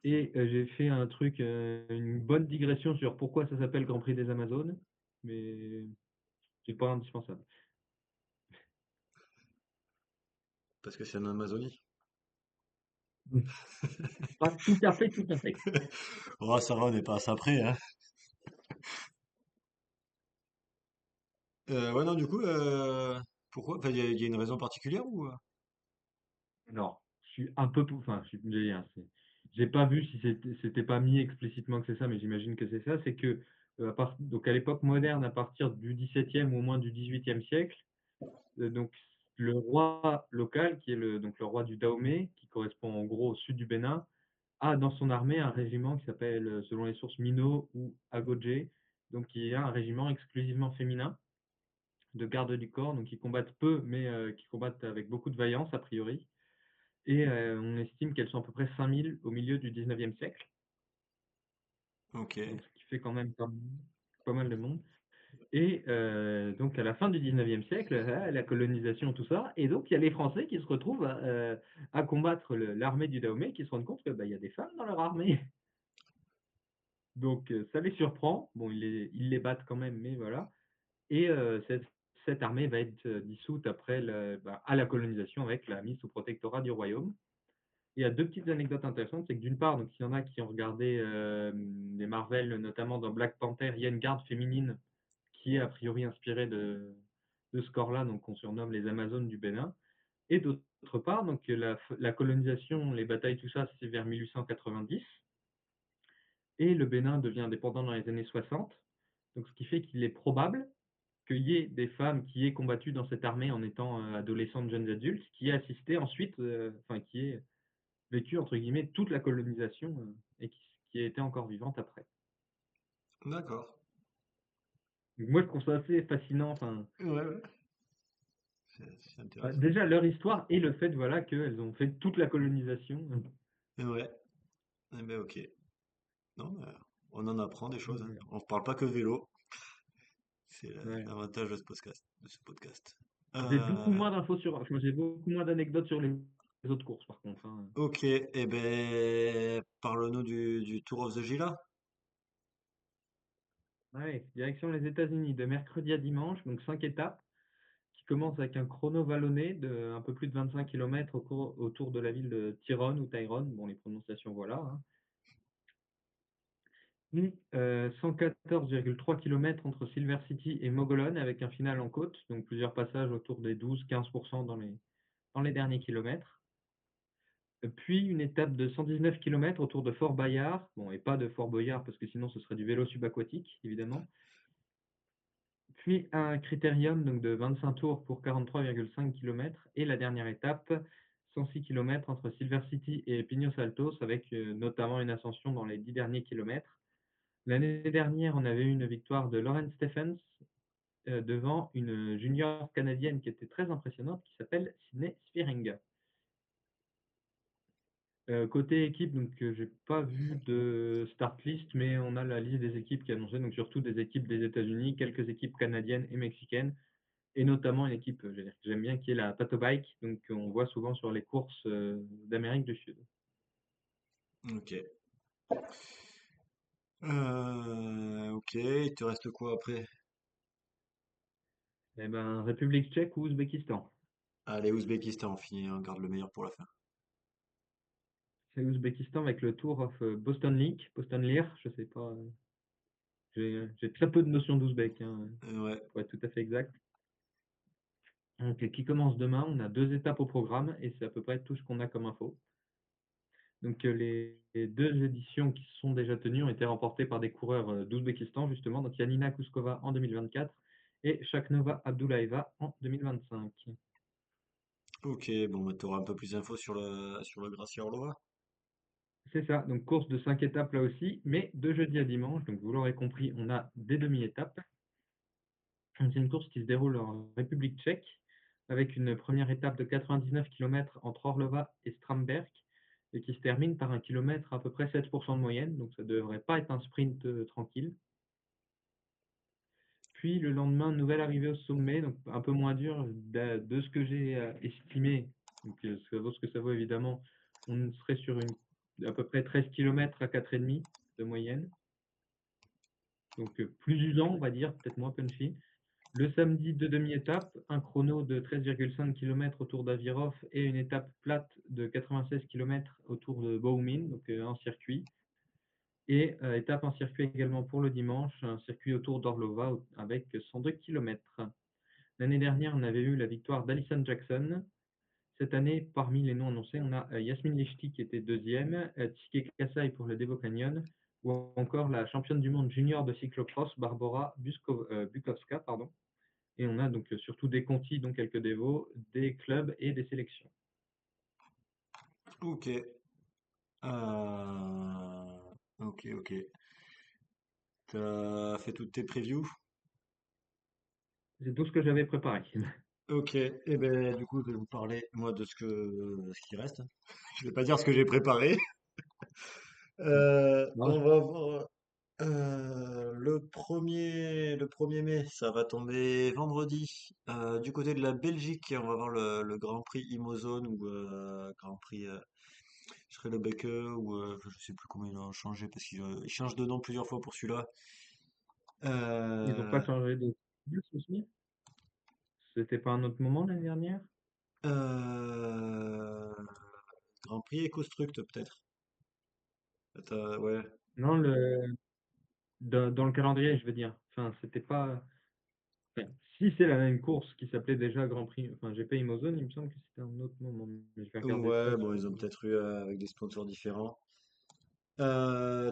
Et j'ai fait un truc, une bonne digression sur pourquoi ça s'appelle Grand Prix des Amazones, mais c'est pas indispensable. Parce que c'est en Amazonie. Pas tout à fait, tout à fait. Oh, ça va, on n'est pas à ça près, hein. Ouais, non, du coup, pourquoi? Enfin, il y a une raison particulière ou? Alors, je suis un peu, enfin, j'ai pas vu si c'était pas mis explicitement que c'est ça, mais j'imagine que c'est ça. C'est que donc à l'époque moderne, à partir du XVIIe ou au moins du XVIIIe siècle, donc le roi local, qui est donc le roi du Dahomey, qui correspond en gros au sud du Bénin, a dans son armée un régiment qui s'appelle, selon les sources, Mino ou Agodje, donc qui est un régiment exclusivement féminin de garde du corps, donc qui combattent peu, mais qui combattent avec beaucoup de vaillance a priori. Et on estime qu'elles sont à peu près 5000 au milieu du 19e siècle, Ok. donc ce qui fait quand même pas mal de monde. Et donc à la fin du 19e siècle, la colonisation, tout ça, et donc il y a les Français qui se retrouvent à combattre l'armée du Dahomey, qui se rendent compte que bah, il y a des femmes dans leur armée. Donc ça les surprend. Bon, ils les battent quand même, mais voilà. Et cette armée va être dissoute après à la colonisation avec la mise sous protectorat du royaume. Il y a deux petites anecdotes intéressantes, c'est que d'une part, donc il y en a qui ont regardé les Marvel, notamment dans Black Panther, il y a une garde féminine qui est a priori inspirée de ce corps-là, donc qu'on surnomme les Amazones du Bénin. Et d'autre part, donc la colonisation, les batailles, tout ça, c'est vers 1890, et le Bénin devient indépendant dans les années 60. Donc ce qui fait qu'il est probable qu'il y ait des femmes qui aient combattu dans cette armée en étant, adolescentes, jeunes adultes, qui aient assisté ensuite, enfin qui aient vécu entre guillemets «toute la colonisation», et qui aient été encore vivantes après. D'accord. Donc moi je trouve ça assez fascinant, enfin, Ouais, ouais. C'est intéressant. déjà leur histoire et le fait, voilà, qu'elles ont fait toute la colonisation. Ouais. Eh ben ok. Non, mais on en apprend des choses, Donc hein. On ne parle pas que vélo. C'est ouais. l'avantage de ce podcast. De ce podcast. J'ai beaucoup Euh, moins d'infos sur enfin, j'ai beaucoup moins d'anecdotes sur les autres courses par contre, hein. ok. Eh ben, parle-nous du Tour of the Gila. Ouais, direction les États-Unis de mercredi à dimanche, donc 5 étapes, qui commencent avec un chrono vallonné de un peu plus de 25 kilomètres autour de la ville de Tyrone ou Tyrone, bon les prononciations voilà, hein. Puis 114,3 kilomètres entre Silver City et Mogollon avec un final en côte, donc plusieurs passages autour des 12-15% dans les derniers kilomètres. Puis une étape de 119 kilomètres autour de Fort Bayard, bon et pas de Fort Boyard parce que sinon ce serait du vélo subaquatique évidemment. Puis un critérium donc de 25 tours pour 43,5 kilomètres et la dernière étape, 106 kilomètres entre Silver City et Pinos Altos avec notamment une ascension dans les 10 derniers kilomètres. L'année dernière, on avait eu une victoire de Lauren Stephens devant une junior canadienne qui était très impressionnante qui s'appelle Sydney Swiring. Côté équipe, donc j'ai pas vu de start list, mais on a la liste des équipes qui est annoncée, donc surtout des équipes des États-Unis, quelques équipes canadiennes et mexicaines, et notamment une équipe que j'aime bien qui est la Pato Bike, donc on voit souvent sur les courses d'Amérique du Sud. Ok. Ok. Il te reste quoi après? Eh ben, République tchèque ou Ouzbékistan? Allez, Ouzbékistan, on finit, on garde le meilleur pour la fin. C'est l'Ouzbékistan avec le Tour of Boston League, Boston Lear, je sais pas, j'ai très peu de notions d'ouzbek, hein, Ouais. pour être tout à fait exact. Donc, qui commence demain, on a 2 étapes au programme et c'est à peu près tout ce qu'on a comme info. Donc, les 2 éditions qui se sont déjà tenues ont été remportées par des coureurs d'Ouzbékistan, justement. Donc, Yanina Kouskova en 2024 et Shaknova Abdullaeva en 2025. Ok, bon, bah, tu auras un peu plus d'infos sur le Gracia Orlova. C'est ça, donc course de 5 étapes là aussi, mais de jeudi à dimanche. Donc, vous l'aurez compris, on a des demi-étapes. C'est une course qui se déroule en République tchèque, avec une première étape de 99 kilomètres entre Orlova et Stramberg, et qui se termine par un kilomètre à peu près 7% de moyenne, donc ça ne devrait pas être un sprint tranquille. Puis le lendemain, nouvelle arrivée au sommet, donc un peu moins dur de ce que j'ai estimé, donc ça vaut ce que ça vaut évidemment, on serait sur à peu près 13 kilomètres à 4,5 de moyenne, donc plus usant, on va dire, peut-être moins punchy. Le samedi, 2 demi-étapes, un chrono de 13,5 km autour d'Avirov et une étape plate de 96 km autour de Baumin, donc en circuit. Et étape en circuit également pour le dimanche, un circuit autour d'Orlova avec 102 km. L'année dernière, on avait eu la victoire d'Alison Jackson. Cette année, parmi les noms annoncés, on a Yasmin Lechti qui était deuxième, Tike Kasai pour le Devo Canyon, ou encore la championne du monde junior de cyclocross, Barbara Bukowska, pardon. Et on a donc surtout des contis, donc quelques dévots, des clubs et des sélections. Ok. Ok, ok. T'as fait toutes tes previews? C'est tout ce que j'avais préparé. Ok. Et ben, du coup, je vais vous parler, moi, de ce qui reste. Je vais pas dire ce que j'ai préparé. Non, On va voir. Le 1er mai, ça va tomber vendredi. Du côté de la Belgique, on va voir le Grand Prix Imozone ou Grand Prix Schredebeke ou je sais plus comment ils l'ont changé parce qu'ils changent de nom plusieurs fois pour celui-là. ils n'ont pas Euh, changé de souci. C'était pas un autre moment l'année dernière? euh, Grand Prix EcoStruct peut-être. Ouais. Non, dans le calendrier, je veux dire. Enfin, c'était pas. Enfin, si c'est la même course qui s'appelait déjà Grand Prix, enfin GP Imozone, il me semble que c'était un autre moment. Mais je vais regarder ça Ouais, bon, sur. ils ont peut-être eu avec des sponsors différents.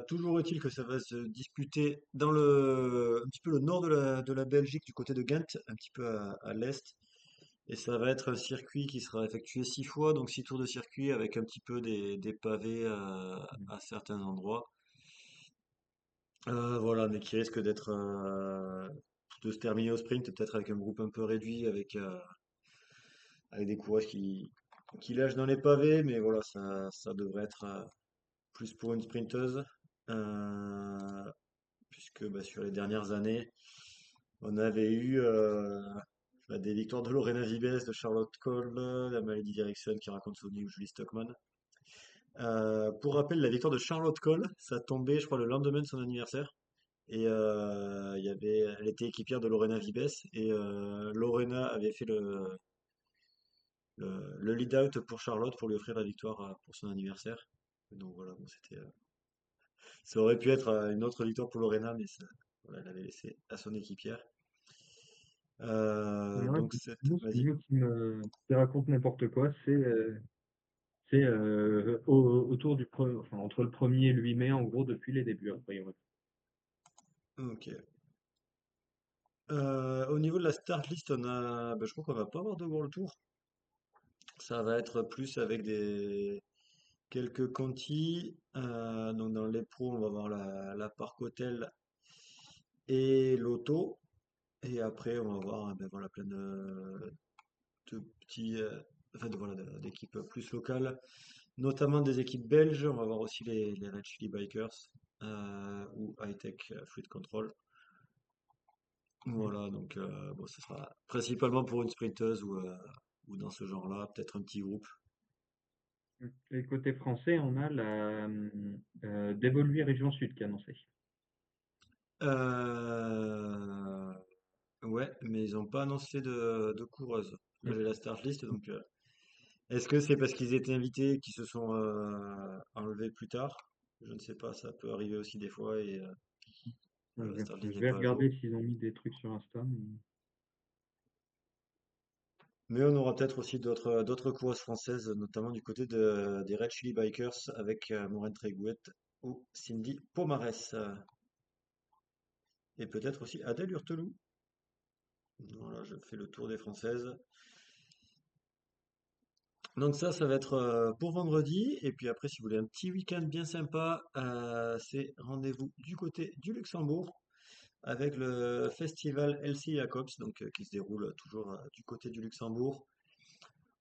Toujours est-il que ça va se disputer dans un petit peu le nord de la Belgique, du côté de Ghent, un petit peu à l'est. Et ça va être un circuit qui sera effectué 6 fois, donc 6 tours de circuit avec un petit peu des pavés à certains endroits. Voilà, mais qui risque de se terminer au sprint, peut-être avec un groupe un peu réduit, avec des coureurs qui lâchent dans les pavés, mais voilà, ça devrait être plus pour une sprinteuse, euh, puisque bah, sur les dernières années, on avait eu des victoires de Lorena Vibes, de Charlotte Cole, d'Amalie Eriksson qui raconte Sony ou Julie Stockman. Pour rappel, la victoire de Charlotte Cole, ça tombait, je crois, le lendemain de son anniversaire. Et elle était équipière de Lorena Vibes et Lorena avait fait le lead-out pour Charlotte pour lui offrir la victoire pour son anniversaire. Donc voilà, bon, ça aurait pu être une autre victoire pour Lorena, mais voilà, elle avait laissé à son équipière. Moi, Donc sinon, vas-y. celui qui raconte n'importe quoi, c'est autour enfin, entre le 1er et le 8 mai, en gros, depuis les débuts, a priori. Ok. Au niveau de la start list, je crois qu'on va pas avoir de World Tour. Ça va être plus avec quelques contis. Donc dans les pros, on va avoir la Parc Hotel et l'Auto. Et après, on va avoir ben voilà, plein de petits, voilà, d'équipes plus locales, notamment des équipes belges. On va avoir aussi les Red Chili Bikers ou High Tech Fluid Control. Mm. Voilà, donc bon, ce sera principalement pour une sprinteuse ou dans ce genre-là, peut-être un petit groupe. Mm. Et côté français, on a la d'Evoluer Région Sud qui est annoncée. Euh, ouais, mais ils n'ont pas annoncé de coureuse. Là, Mm. j'ai la start list, donc est-ce que c'est parce qu'ils étaient invités et qu'ils se sont enlevés plus tard? Je ne sais pas, ça peut arriver aussi des fois et voilà, la start Je list n'est vais pas à jour. regarder s'ils ont mis des trucs sur Insta. Mais on aura peut-être aussi d'autres coureuses françaises, notamment du côté des Red Chili Bikers avec Maureen Tréguet ou Cindy Pomarès. Et peut-être aussi Adèle Hurtelou. Voilà, je fais le tour des Françaises. Donc ça va être pour vendredi. Et puis après, si vous voulez un petit week-end bien sympa, c'est rendez-vous du côté du Luxembourg avec le festival LC Jacobs, donc qui se déroule toujours du côté du Luxembourg.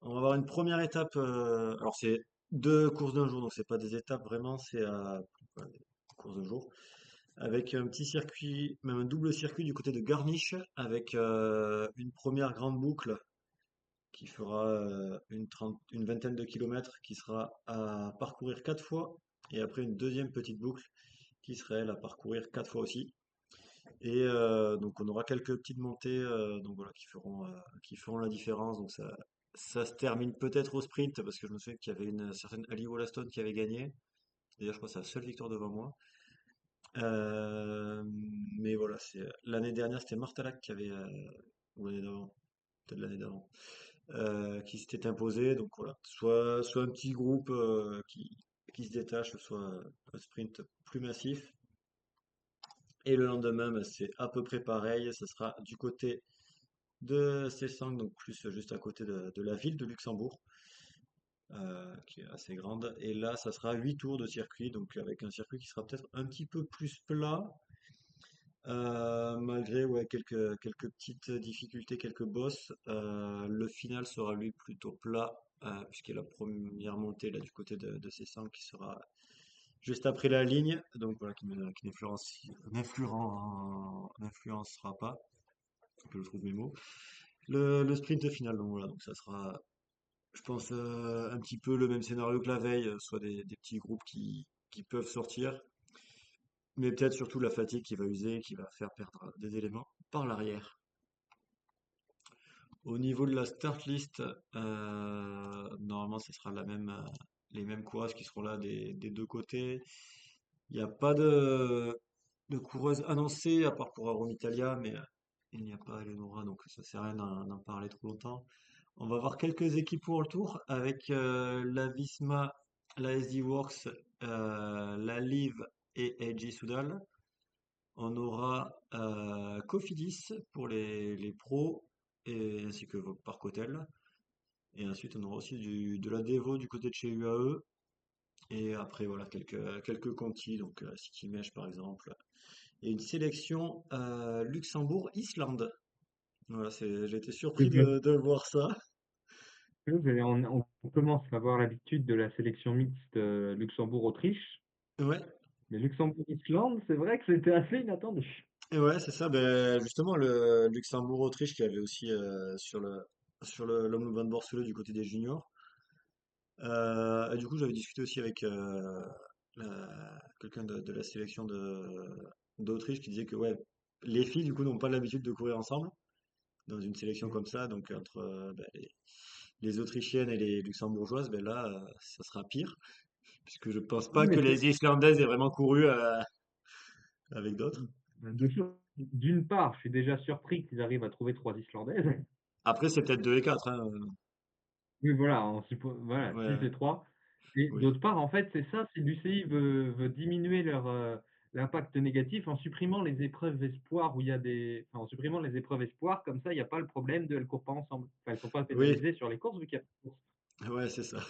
On va avoir une première étape. Alors c'est 2 courses d'un jour, donc c'est pas des étapes vraiment, c'est ouais, des courses d'un jour. Avec un petit circuit, même un double circuit du côté de Garmisch, avec une première grande boucle qui fera une vingtaine de kilomètres, qui sera à parcourir 4 fois, et après une deuxième petite boucle qui serait elle à parcourir 4 fois aussi. Et donc on aura quelques petites montées donc voilà, qui feront la différence. Donc ça se termine peut-être au sprint, parce que je me souviens qu'il y avait une certaine Ali Wollaston qui avait gagné. D'ailleurs, je crois que c'est la seule victoire devant moi. Euh, mais voilà, l'année dernière, c'était Martalak qui avait, ou l'année d'avant, peut-être l'année d'avant, qui s'était imposé. Donc voilà, soit un petit groupe qui se détache, soit un sprint plus massif. Et le lendemain, bah, c'est à peu près pareil. Ce sera du côté de Sessang, donc plus juste à côté de la ville de Luxembourg, qui est assez grande. Et là, ça sera 8 tours de circuit, donc avec un circuit qui sera peut-être un petit peu plus plat, malgré ouais, quelques petites difficultés, quelques bosses. Le final sera lui plutôt plat, puisqu'il y a la première montée là, du côté de Sessang qui sera juste après la ligne, donc voilà, qui n'influencera pas, que je trouve mes mots. Le sprint final, donc voilà, donc ça sera, je pense, un petit peu le même scénario que la veille, soit des petits groupes qui peuvent sortir, mais peut-être surtout la fatigue qui va user, qui va faire perdre des éléments par l'arrière. Au niveau de la start list, normalement, ce sera les mêmes coureurs qui seront là des deux côtés. Il n'y a pas de coureuse annoncée, à part pour Arum Italia, mais il n'y a pas Eleonora, donc ça sert à rien d'en parler trop longtemps. On va voir quelques équipes pour le tour avec la Visma la SD Works, la Live et AJ Soudal. On aura Cofidis pour les pros et ainsi que Parc Hôtel. Et ensuite, on aura aussi de la Devo du côté de chez UAE. Et après, voilà, quelques contis, donc Citymesh par exemple. Et une sélection Luxembourg-Islande. Voilà, j'ai été surpris de voir ça. On commence à avoir l'habitude de la sélection mixte Luxembourg-Autriche, Ouais, mais Luxembourg-Islande, c'est vrai que c'était assez inattendu. et ouais, c'est ça. Ben, justement, le Luxembourg-Autriche qui avait aussi sur l'homme Van Borsele du côté des juniors. Et du coup, j'avais discuté aussi avec quelqu'un de la sélection d'Autriche qui disait que ouais, les filles du coup n'ont pas l'habitude de courir ensemble dans une sélection comme ça. Donc entre ben, les Autrichiennes et les Luxembourgeoises, ben là, ça sera pire puisque je pense Oui, pas que mais les Islandaises aient vraiment couru avec d'autres. d'une part, je suis déjà surpris qu'ils arrivent à trouver trois Islandaises. Après, c'est peut-être 2 et 4, hein. Oui, voilà, voilà, Ouais, 6 et 3. Et oui. d'autre part, en fait, c'est ça, si l'UCI veut diminuer l'impact négatif en supprimant les épreuves espoirs où il y a enfin, en supprimant les épreuves espoirs, comme ça, il n'y a pas le problème de elles courent pas ensemble. Enfin, elles sont pas Oui, pénalisées sur les courses vu qu'il y a pas de course. ouais, c'est ça.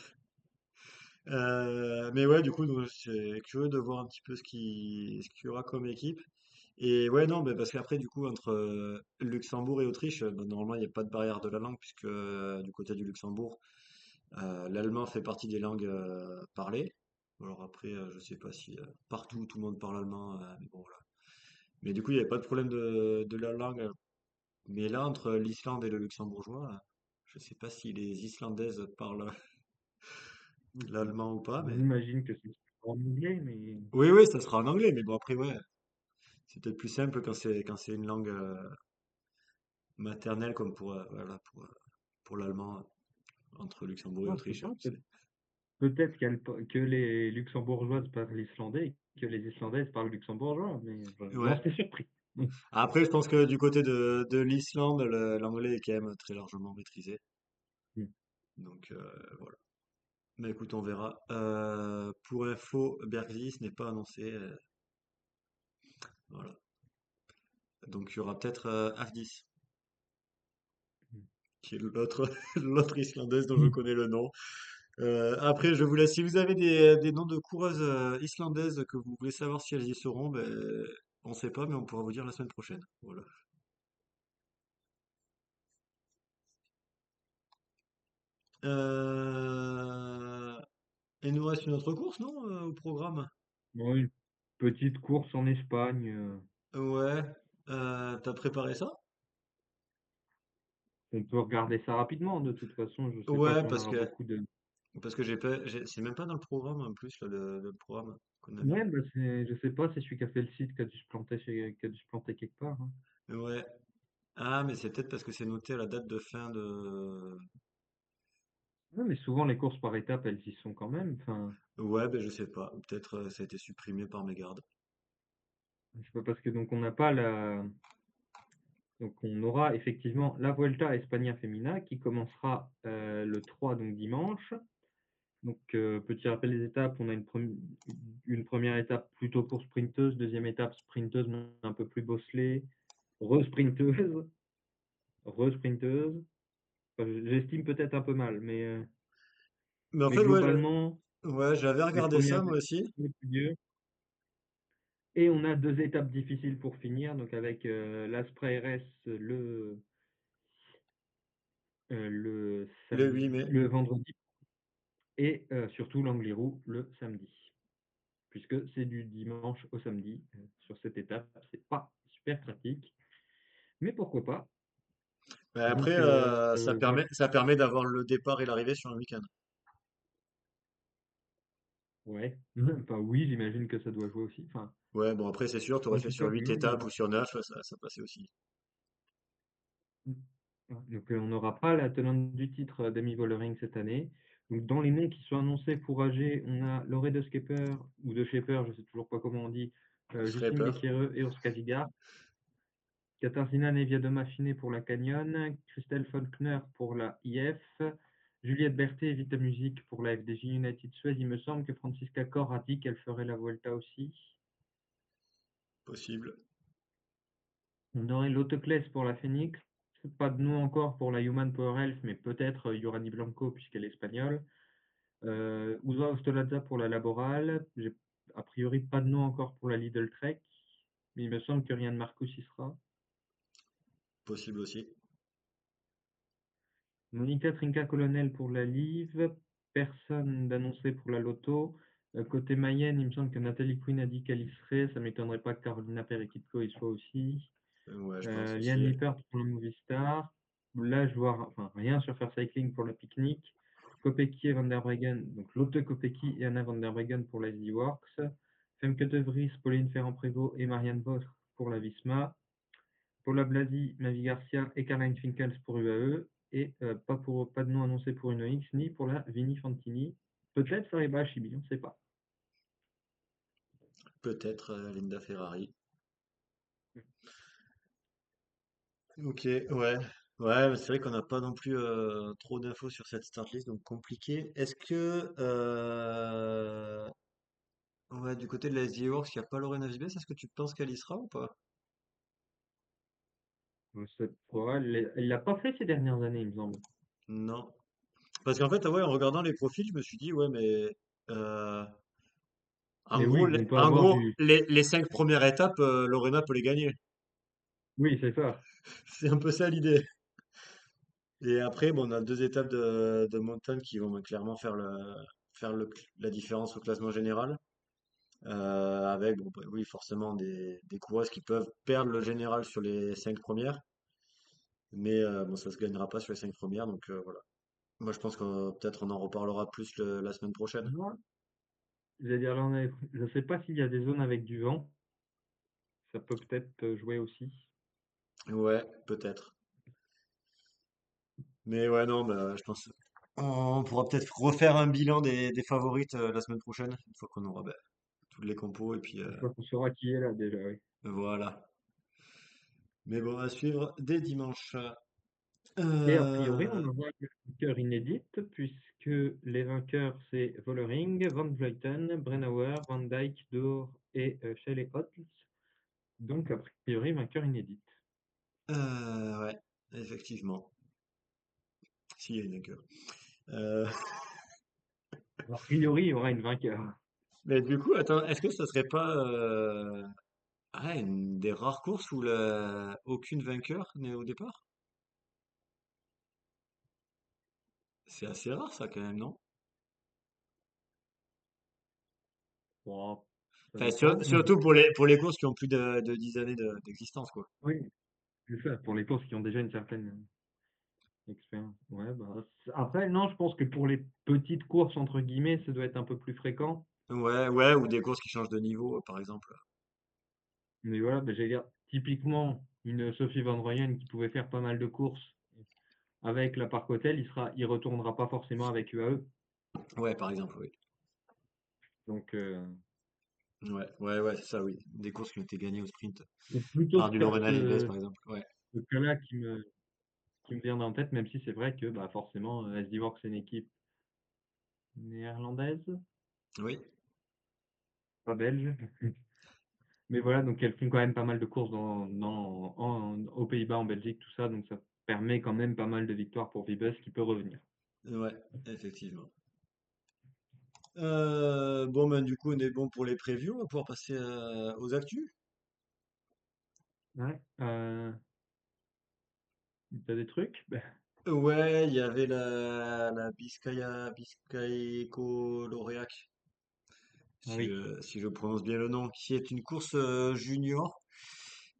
Mais ouais, du coup, donc, c'est curieux de voir un petit peu ce qu'il y aura comme équipe. Et ouais, non, parce qu'après, du coup, entre Luxembourg et Autriche, normalement, il n'y a pas de barrière de la langue, puisque du côté du Luxembourg, l'allemand fait partie des langues parlées. Alors après, je sais pas si partout tout le monde parle allemand, mais bon, voilà. Mais du coup, il n'y avait pas de problème de la langue. Mais là, entre l'Islande et le luxembourgeois, je sais pas si les Islandaises parlent l'allemand ou pas, On mais imagine que c'est en anglais, mais oui, oui, ça sera en anglais. Mais bon, après, ouais, c'est peut-être plus simple quand c'est une langue maternelle comme voilà, pour l'allemand entre Luxembourg et non, je sais Autriche. pas. Peut-être que les luxembourgeoises parlent l'islandais et que les islandaises parlent luxembourgeois, mais j'en Ouais. serais surpris. Mm. Après, je pense que du côté de l'Islande, l'anglais est quand même très largement maîtrisé. Mm. Donc voilà. Mais écoute, on verra. Pour info, Berglis n'est pas annoncé. Voilà. Donc il y aura peut-être Avdis, qui est l'autre l'autre Islandaise dont je Mm. connais le nom. Après, je vous laisse. Si vous avez des noms de coureuses islandaises que vous voulez savoir si elles y seront, ben, on ne sait pas, mais on pourra vous dire la semaine prochaine. Voilà. Euh, Il nous reste une autre course, non, au programme? Bon, une petite course en Espagne. Ouais. T'as préparé ça? On peut regarder ça rapidement. De toute façon, je sais pas Ouais, si on aura beaucoup de. parce que j'ai pas, c'est même pas dans le programme en plus là, le programme qu'on a mis. Ouais, bah je sais pas, c'est celui qui a fait le site qui a dû se planter qui a dû se planter quelque part, hein. Ouais. Ah, mais c'est peut-être parce que c'est noté à la date de fin de. Ouais, mais souvent les courses par étapes, elles y sont quand même. Enfin, Ouais, ben je sais pas. Peut-être ça a été supprimé par mégarde. je sais pas parce que donc on n'a pas la. Donc on aura effectivement la Vuelta a España Femina qui commencera le 3, donc dimanche. Donc petit rappel des étapes, on a une première étape plutôt pour sprinteuse, deuxième étape sprinteuse mais un peu plus bosselée, re-sprinteuse, re-sprinteuse. Enfin, j'estime peut-être un peu mal, Mais en mais fait, ouais, globalement, j'avais les regardé premières ça moi étapes aussi. sont les plus dures. Et on a deux étapes difficiles pour finir, donc avec l'As Preires le Le 8 samedi, mai. le vendredi, et surtout l'Angliru le samedi, puisque c'est du dimanche au samedi sur cette étape. C'est pas super pratique, mais pourquoi pas. Ben après, Donc voilà. ça permet d'avoir le départ et l'arrivée sur un week-end. Ouais. Enfin oui, j'imagine que ça doit jouer aussi. Enfin, Ouais, bon après c'est sûr, tu aurais en fait tout sur cas, 8 étapes ou sur 9, ça passait aussi. mm. Donc on n'aura pas la tenante du titre d'Amy Vollering cette année. Donc dans les noms qui sont annoncés pour AG, on a Loré de Skipper ou de Shaper, je sais toujours pas comment on dit, Justine Scraper. Guéquiereux et Urs Kajiga. Katarzyna Niewiadoma Fine pour la Canyon, Christelle Faulkner pour la IF, Juliette Berthet et Vita Music pour la FDJ United Suez. Il me semble que Francisca Cor a dit qu'elle ferait la Vuelta aussi. Possible. On aurait l'Autoclass pour la Phoenix. Pas de nom encore pour la Human Power Health, mais peut-être Yorani Blanco puisqu'elle est espagnole. Uzo Ostolaza pour la Laboral. J'ai a priori pas de nom encore pour la Lidl Trek, mais il me semble que Ryan Marcus y sera. Possible aussi. Monica Trinca-Colonel pour la Live. Personne d'annoncé pour la Lotto. Côté Mayenne, il me semble que Nathalie Quinn a dit qu'elle y serait. Ça m'étonnerait pas que Carolina Perekitko y soit aussi. Ouais, je pense Liane aussi. Lippert pour le Movistar. Là, je vois enfin, rien sur Fair Cycling pour la pique-nique. Kopecky et Van der Breggen, donc Lotte Kopecky et Anna Van der Breggen pour la Z-Works. Femke de Vries, Pauline Ferrand-Prévot et Marianne Vos pour la Visma. Paula Blasi, Mavi Garcia et Caroline Finkels pour UAE. Et pas de nom annoncé pour une X ni pour la Vini Fantini. Peut-être Fariba Chibi, on ne sait pas. Peut-être Linda Ferrari. Ok, ouais. Ouais, mais c'est vrai qu'on n'a pas non plus trop d'infos sur cette start list, donc compliqué. Est-ce que ouais, du côté de la SG Works, il n'y a pas Lorena Vibes, est-ce que tu penses qu'elle y sera ou pas? Cette fois, elle ne l'a pas fait ces dernières années, il me semble. Non. Parce qu'en fait, ouais, en regardant les profils, je me suis dit, ouais, mais euh, Mais oui, on peut en avoir gros, du. les 5 premières étapes, Lorena peut les gagner. Oui, c'est ça. C'est un peu ça l'idée. Et après, bon, on a 2 étapes de montagne qui vont clairement la différence au classement général. Avec, bon, bah, oui, forcément des coureuses qui peuvent perdre le général sur les 5 premières. Mais bon, ça se gagnera pas sur les 5 premières. Donc voilà. Moi, je pense que peut-être on en reparlera plus la semaine prochaine. Moi, j'allais dire, je ne sais pas s'il y a des zones avec du vent. Ça peut peut-être jouer aussi. Ouais, peut-être. Mais ouais, non, bah, je pense. On pourra peut-être refaire un bilan des favorites la semaine prochaine, une fois qu'on aura bah, toutes les compos. Et puis Je crois qu'on saura qui est là déjà, oui. voilà. Mais bon, à suivre dès dimanche. Et a priori, on Euh, aura une vainqueur inédite, puisque les vainqueurs, c'est Vollering, Van Vleuten, Brennauer, Van Dijk, Door et Shelley Hotz. Donc, a priori, vainqueur inédite. ouais, effectivement. S'il y a une vainqueur. Euh, A priori, il y aura une vainqueur. mais du coup, attends, est-ce que ça serait pas une des rares courses où aucune vainqueur n'est au départ? C'est assez rare ça quand même, non? Bon, ça Enfin, dépend. surtout pour les courses qui ont plus de 10 années d'existence, quoi. Oui, c'est ça, pour les courses qui ont déjà une certaine expérience. Ouais, bah, après, non, je pense que pour les petites courses, entre guillemets, ça doit être un peu plus fréquent. Ouais, ouais, ou des courses qui changent de niveau, par exemple. Mais voilà, bah, j'allais dire, typiquement, une Sophie Van Rooyen qui pouvait faire pas mal de courses avec la Parc Hôtel, il retournera pas forcément avec UAE. Ouais, par exemple, oui. Donc, Ouais, ouais, ouais, c'est ça, oui. Des courses qui ont été gagnées au sprint c'est plutôt par du Lorena Vives, par exemple. Ouais. ce cas-là qui me vient en tête, même si c'est vrai que bah, forcément, SD Works c'est une équipe néerlandaise, Oui, pas belge. Mais voilà, donc elles font quand même pas mal de courses aux Pays-Bas, en Belgique, tout ça, donc ça permet quand même pas mal de victoires pour Vibes qui peut revenir. ouais, effectivement. Bon, ben, du coup, on est bon pour les previews. On va pouvoir passer aux actus. Ouais. T'as des trucs? Ben, Ouais, il y avait la Bizkaiko Lauréac, oui. si je prononce bien le nom, qui est une course junior.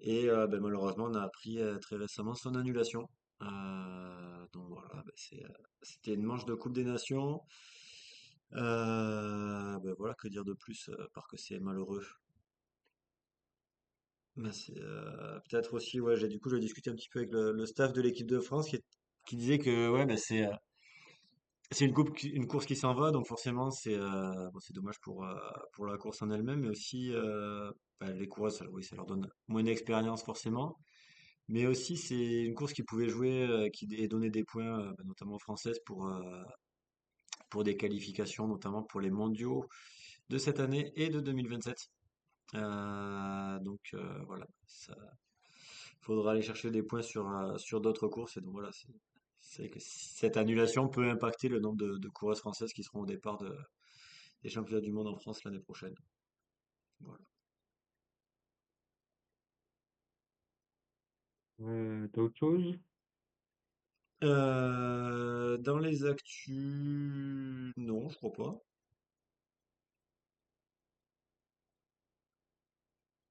Et ben, malheureusement, on a appris très récemment son annulation. Donc voilà, ben, c'était une manche de Coupe des Nations. Ben voilà, que dire de plus, à part que c'est malheureux. Ben, c'est peut-être aussi, ouais, du coup, j'ai discuté un petit peu avec le staff de l'équipe de France qui disait que ouais, ben, c'est une course qui s'en va, donc forcément bon, c'est dommage pour la course en elle-même, mais aussi ben, les coureurs, oui, ça leur donne moins d'expérience forcément. Mais aussi, c'est une course qui pouvait jouer, qui et donner des points, bah, notamment aux Françaises pour des qualifications, notamment pour les mondiaux de cette année et de 2027. Donc voilà, ça faudra aller chercher des points sur d'autres courses. Et donc voilà, c'est que cette annulation peut impacter le nombre de coureuses françaises qui seront au départ des championnats du monde en France l'année prochaine. Voilà. T'as autre chose? Dans les actus, non, je crois pas.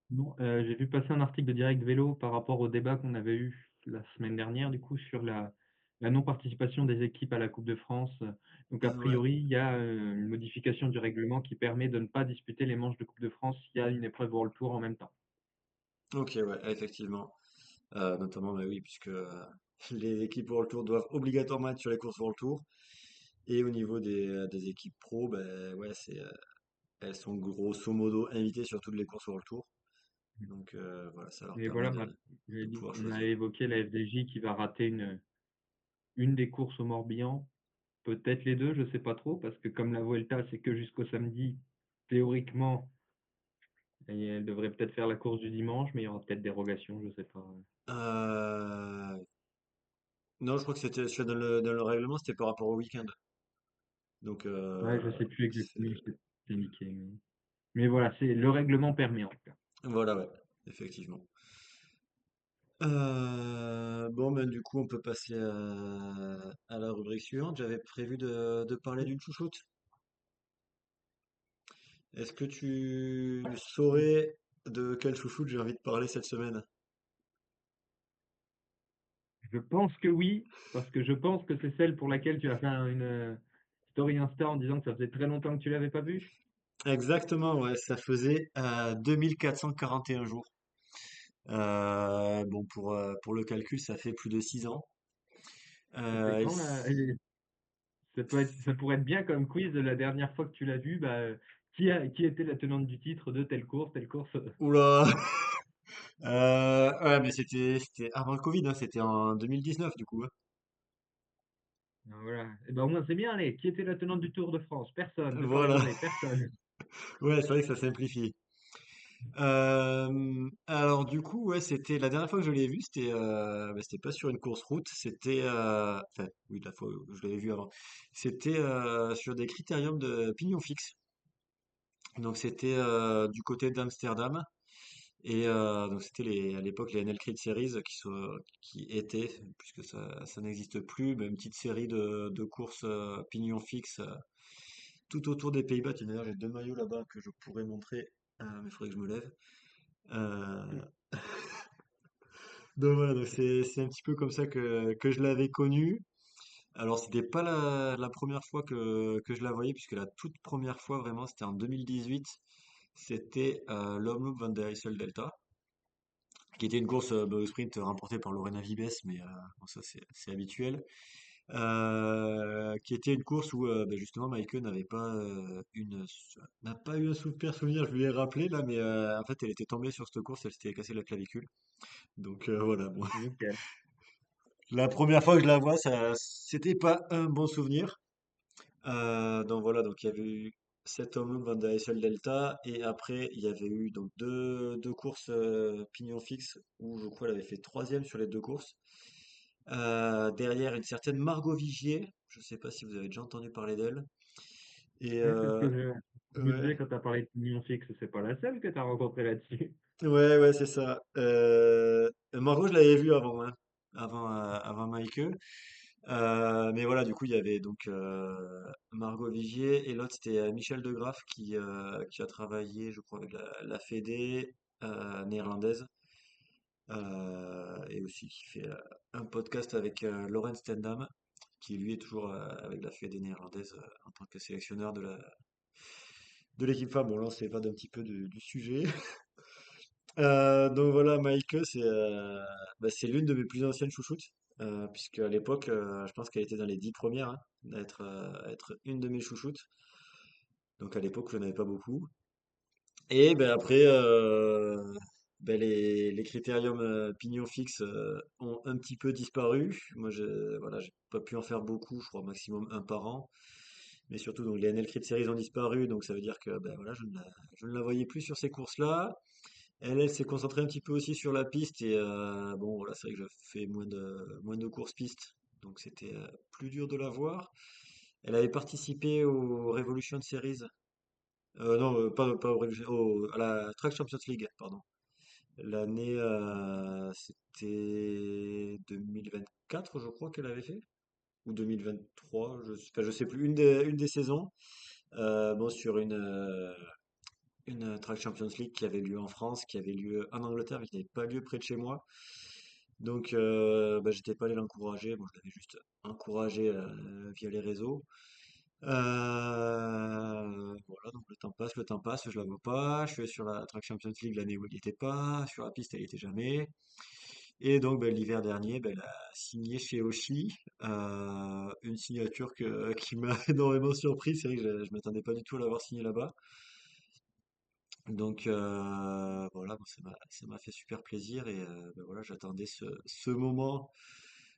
Non, j'ai vu passer un article de Direct Vélo par rapport au débat qu'on avait eu la semaine dernière, du coup, sur la non-participation des équipes à la Coupe de France. Donc, a Ouais. priori, il y a une modification du règlement qui permet de ne pas disputer les manches de Coupe de France s'il y a une épreuve World Tour en même temps. Ok, ouais, effectivement. Notamment, bah oui, puisque les équipes World Tour doivent obligatoirement être sur les courses World Tour. Et au niveau des équipes pro, ben ouais, elles sont grosso modo invitées sur toutes les courses World Tour. Donc voilà, ça leur Et permet voilà, bah, pouvoir on a choisir. évoqué la FDJ qui va rater une des courses au Morbihan, peut-être les deux, je sais pas trop, parce que comme la Vuelta, c'est que jusqu'au samedi, théoriquement, et elle devrait peut-être faire la course du dimanche, mais il y aura peut-être dérogation, je sais pas. Euh, non, je crois que c'était dans le règlement, c'était par rapport au week-end. Donc Ouais, je sais plus exactement c'est ce que c'est indiqué. Mais voilà, c'est le règlement permet en tout cas. voilà, ouais, effectivement. Bon, ben du coup, on peut passer à la rubrique suivante. J'avais prévu de parler d'une chouchoute. Est-ce que tu saurais de quelle chouchoute j'ai envie de parler cette semaine? Je pense que oui, parce que je pense que c'est celle pour laquelle tu as fait une story Insta en disant que ça faisait très longtemps que tu l'avais pas vue. Exactement, ouais, ça faisait 2441 jours. Bon, pour le calcul, ça fait plus de 6 ans. C'était Et quand là? Ça pourrait être bien comme quiz de la dernière fois que tu l'as vue. Bah, qui était la tenante du titre de telle course, telle course? oula! Ouais, mais c'était avant le Covid, hein, c'était en 2019 du coup, hein. Voilà. Et ben au moins c'est bien, allez. Qui était la tenante du Tour de France? Personne. C'est pas Voilà, regardé, personne. ouais, c'est vrai que ça simplifie. Alors du coup, ouais, c'était la dernière fois que je l'ai vu, c'était pas sur une course route, c'était enfin oui, la fois où je l'avais vu avant, c'était sur des critériums de pignon fixe. Donc c'était du côté d'Amsterdam et donc c'était à l'époque les NL Crit Series qui étaient, puisque ça n'existe plus, mais une petite série de courses pignon fixe tout autour des Pays-Bas. Tiens, d'ailleurs, j'ai deux maillots là-bas que je pourrais montrer, mais il faudrait que je me lève. Euh, donc voilà, donc c'est un petit peu comme ça que je l'avais connu. Alors c'était pas la première fois que je la voyais, puisque la toute première fois vraiment c'était en 2018. C'était l'Omloop Van der Rijssel Delta, qui était une course au sprint remportée par Lorena Vibes, mais bon, ça c'est habituel. Qui était une course où ben, justement Maïke n'a pas eu un super souvenir, je lui ai rappelé là, mais en fait elle était tombée sur cette course, elle s'était cassé la clavicule. Donc voilà, bon. Ok. La première fois que je la vois, c'était pas un bon souvenir. Donc voilà, donc il y avait eu cet homme Van der Rijssel Delta et après il y avait eu donc deux courses pignon fixe où je crois elle avait fait troisième sur les deux courses. Derrière une certaine Margot Vigier, je sais pas si vous avez déjà entendu parler d'elle. Et Ouais, c'est ce que je me disais ouais, quand tu as parlé de Mignon Fixe. C'est pas la seule que tu as rencontrée là-dessus. ouais, c'est ça. Margot, je l'avais vue avant, hein, avant Maïke. Mais voilà, du coup, il y avait donc Margot Vigier et l'autre c'était Michel Degraaf qui a travaillé, je crois, avec la Fédé néerlandaise et aussi qui fait un podcast avec Laurens Stendam, qui lui est toujours avec la Fédé néerlandaise en tant que sélectionneur de l'équipe femme. Bon, là, on s'évade un petit peu du sujet. Donc voilà, Maïke, c'est l'une de mes plus anciennes chouchoutes, puisque à l'époque, je pense qu'elle était dans les 10 premières, hein, à être une de mes chouchoutes. Donc à l'époque, je n'en avais pas beaucoup. Et ben après, ben, les critériums pignon fixe ont un petit peu disparu. Moi, voilà, j'ai pas pu en faire beaucoup, je crois maximum un par an. Mais surtout, donc, les NL Crit Series ont disparu, donc ça veut dire que ben, voilà, je ne la voyais plus sur ces courses-là. Elle s'est concentrée un petit peu aussi sur la piste et bon, voilà, c'est vrai que je fais moins de courses piste, donc c'était plus dur de la voir. Elle avait participé au Revolution Series, non, pas au à la Track Champions League, pardon. L'année, c'était 2024, je crois qu'elle avait fait, ou 2023, enfin, je sais plus, une des saisons, bon, sur une Track Champions League qui avait lieu en France, qui avait lieu en Angleterre, mais qui n'avait pas lieu près de chez moi. Donc, bah, j'étais pas allé l'encourager. Bon, je l'avais juste encouragé via les réseaux. Voilà, donc le temps passe, je la vois pas. Je suis sur la Track Champions League l'année où il était pas. Sur la piste, elle était jamais. Et donc, ben, l'hiver dernier, ben, elle a signé chez Oshi. Une signature qui m'a énormément surpris. C'est vrai que je m'attendais pas du tout à l'avoir signée là-bas. Donc voilà, bon, ça m'a fait super plaisir et ben voilà, j'attendais ce moment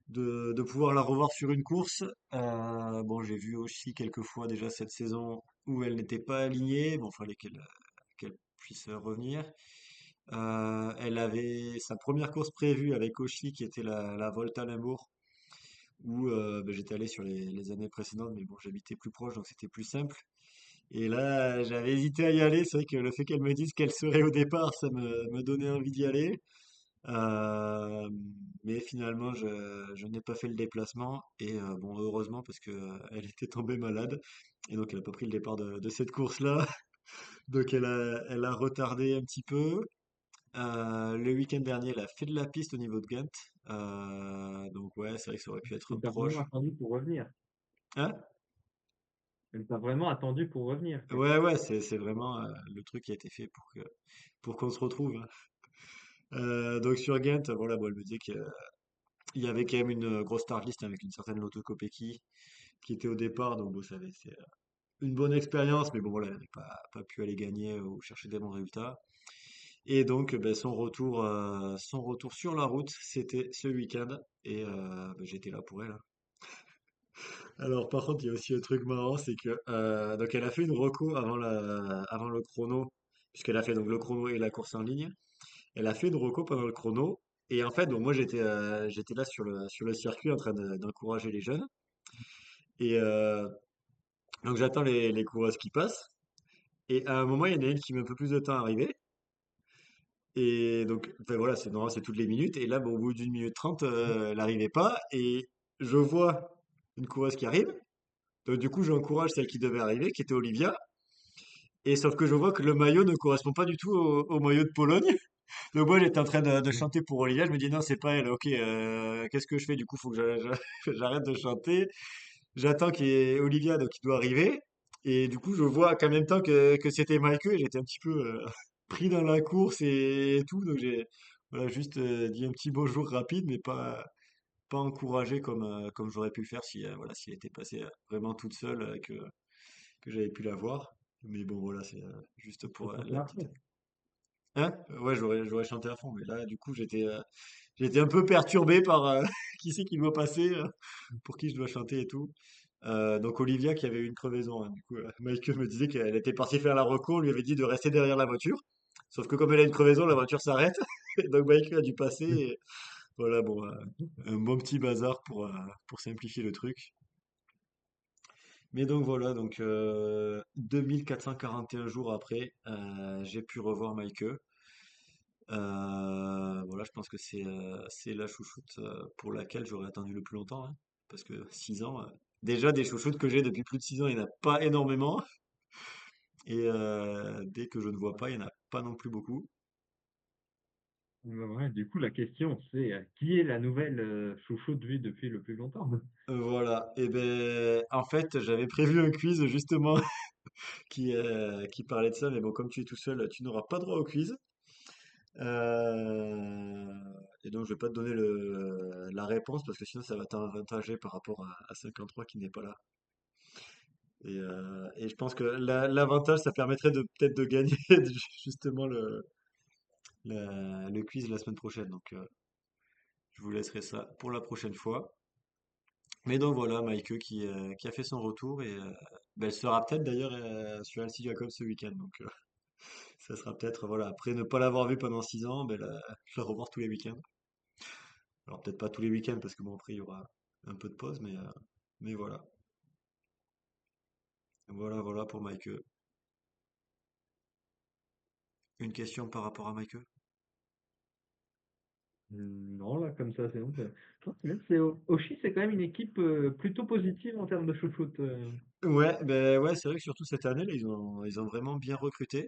de pouvoir la revoir sur une course. Bon, j'ai vu aussi quelques fois déjà cette saison où elle n'était pas alignée. Bon, fallait qu'elle puisse revenir. Elle avait sa première course prévue avec Oshie qui était la Volta Limbourg où ben, j'étais allé sur les années précédentes, mais bon, j'habitais plus proche donc c'était plus simple. Et là, j'avais hésité à y aller. C'est vrai que le fait qu'elle me dise qu'elle serait au départ, me donnait envie d'y aller. Euh, mais finalement, je n'ai pas fait le déplacement. Et bon, heureusement, parce que elle était tombée malade. Et donc, elle n'a pas pris le départ de cette course-là. Donc, elle a retardé un petit peu. Le week-end dernier, elle a fait de la piste au niveau de Ghent. Donc, ouais, c'est vrai que ça aurait pu être Elle t'a vraiment proche. attendu pour revenir. Hein? Elle t'a vraiment attendu pour revenir, quoi. Ouais, ouais, c'est vraiment le truc qui a été fait pour qu'on se retrouve, hein. Donc sur Ghent, voilà, bon, elle me disait qu'il y avait quand même une grosse start list avec une certaine Lotto Kopecky qui était au départ, donc bon, c'est une bonne expérience, mais bon voilà, elle n'avait pas pu aller gagner ou chercher des bons résultats. Et donc ben, son retour sur la route, c'était ce week-end, et ben, j'étais là pour elle, hein. Alors par contre, il y a aussi un truc marrant, c'est que donc elle a fait une reco avant le chrono, puisqu'elle a fait donc le chrono et la course en ligne. Elle a fait une reco pendant le chrono. Et en fait, donc moi j'étais là sur le circuit en train d'encourager les jeunes. Et donc j'attends les coureuses qui passent. Et à un moment, il y en a une qui met un peu plus de temps à arriver. Et donc, enfin, voilà, c'est normal, c'est toutes les minutes. Et là, bon, au bout d'une minute trente, elle n'arrivait pas. Et je vois une coureuse qui arrive. Donc du coup, j'encourage celle qui devait arriver, qui était Olivia. Et sauf que je vois que le maillot ne correspond pas du tout au maillot de Pologne. Donc moi j'étais en train de chanter pour Olivia, je me dis non c'est pas elle, ok, qu'est-ce que je fais? Du coup faut que j'arrête de chanter. J'attends qu'il y ait Olivia donc qui doit arriver. Et du coup je vois qu'en même temps que c'était Michael, et j'étais un petit peu pris dans la course et tout. Donc j'ai voilà, juste dit un petit bonjour rapide, mais pas encouragé comme j'aurais pu le faire si, voilà, si elle était passée vraiment toute seule, que j'avais pu la voir. Mais bon voilà, c'est juste Ça pour chantait la à petite... fond. Hein? Ouais, j'aurais chanté à fond, mais là, du coup, j'étais un peu perturbé par qui c'est qui doit passer, pour qui je dois chanter et tout. Donc Olivia qui avait eu une crevaison, hein. Du coup, Michael me disait qu'elle était partie faire la reco, on lui avait dit de rester derrière la voiture. Sauf que comme elle a une crevaison, la voiture s'arrête. Et donc Michael a dû passer. Et voilà, bon, un bon petit bazar pour simplifier le truc. Mais donc voilà, donc 2441 jours après, j'ai pu revoir Michael. Voilà, je pense que c'est la chouchoute pour laquelle j'aurais attendu le plus longtemps, hein. Parce que 6 ans, déjà des chouchoutes que j'ai depuis plus de 6 ans, il n'y en a pas énormément. Et dès que je ne vois pas, il n'y en a pas non plus beaucoup. Ouais, du coup, la question, c'est qui est la nouvelle chouchoute vue depuis le plus longtemps? Voilà, et ben en fait j'avais prévu un quiz justement qui parlait de ça, mais bon comme tu es tout seul, tu n'auras pas droit au quiz. Euh, et donc je vais pas te donner la réponse parce que sinon ça va t'avantager par rapport à 53 qui n'est pas là. Et je pense que l'avantage, ça permettrait de peut-être de gagner justement le quiz la semaine prochaine. Donc, je vous laisserai ça pour la prochaine fois. Mais donc voilà, Maïke qui a fait son retour et ben, elle sera peut-être d'ailleurs sur LC Jacob ce week-end. Donc, ça sera peut-être, voilà, après ne pas l'avoir vu pendant 6 ans, ben, la revoir tous les week-ends. Alors, peut-être pas tous les week-ends parce que bon, après, il y aura un peu de pause, mais voilà. Voilà, voilà pour Maïke. Une question par rapport à Maïke? Non, là, comme ça, c'est bon. Je pense que même Oshi, c'est quand même une équipe plutôt positive en termes de chouchoute. Ouais, ben ouais, c'est vrai que surtout cette année, là, ils ont vraiment bien recruté.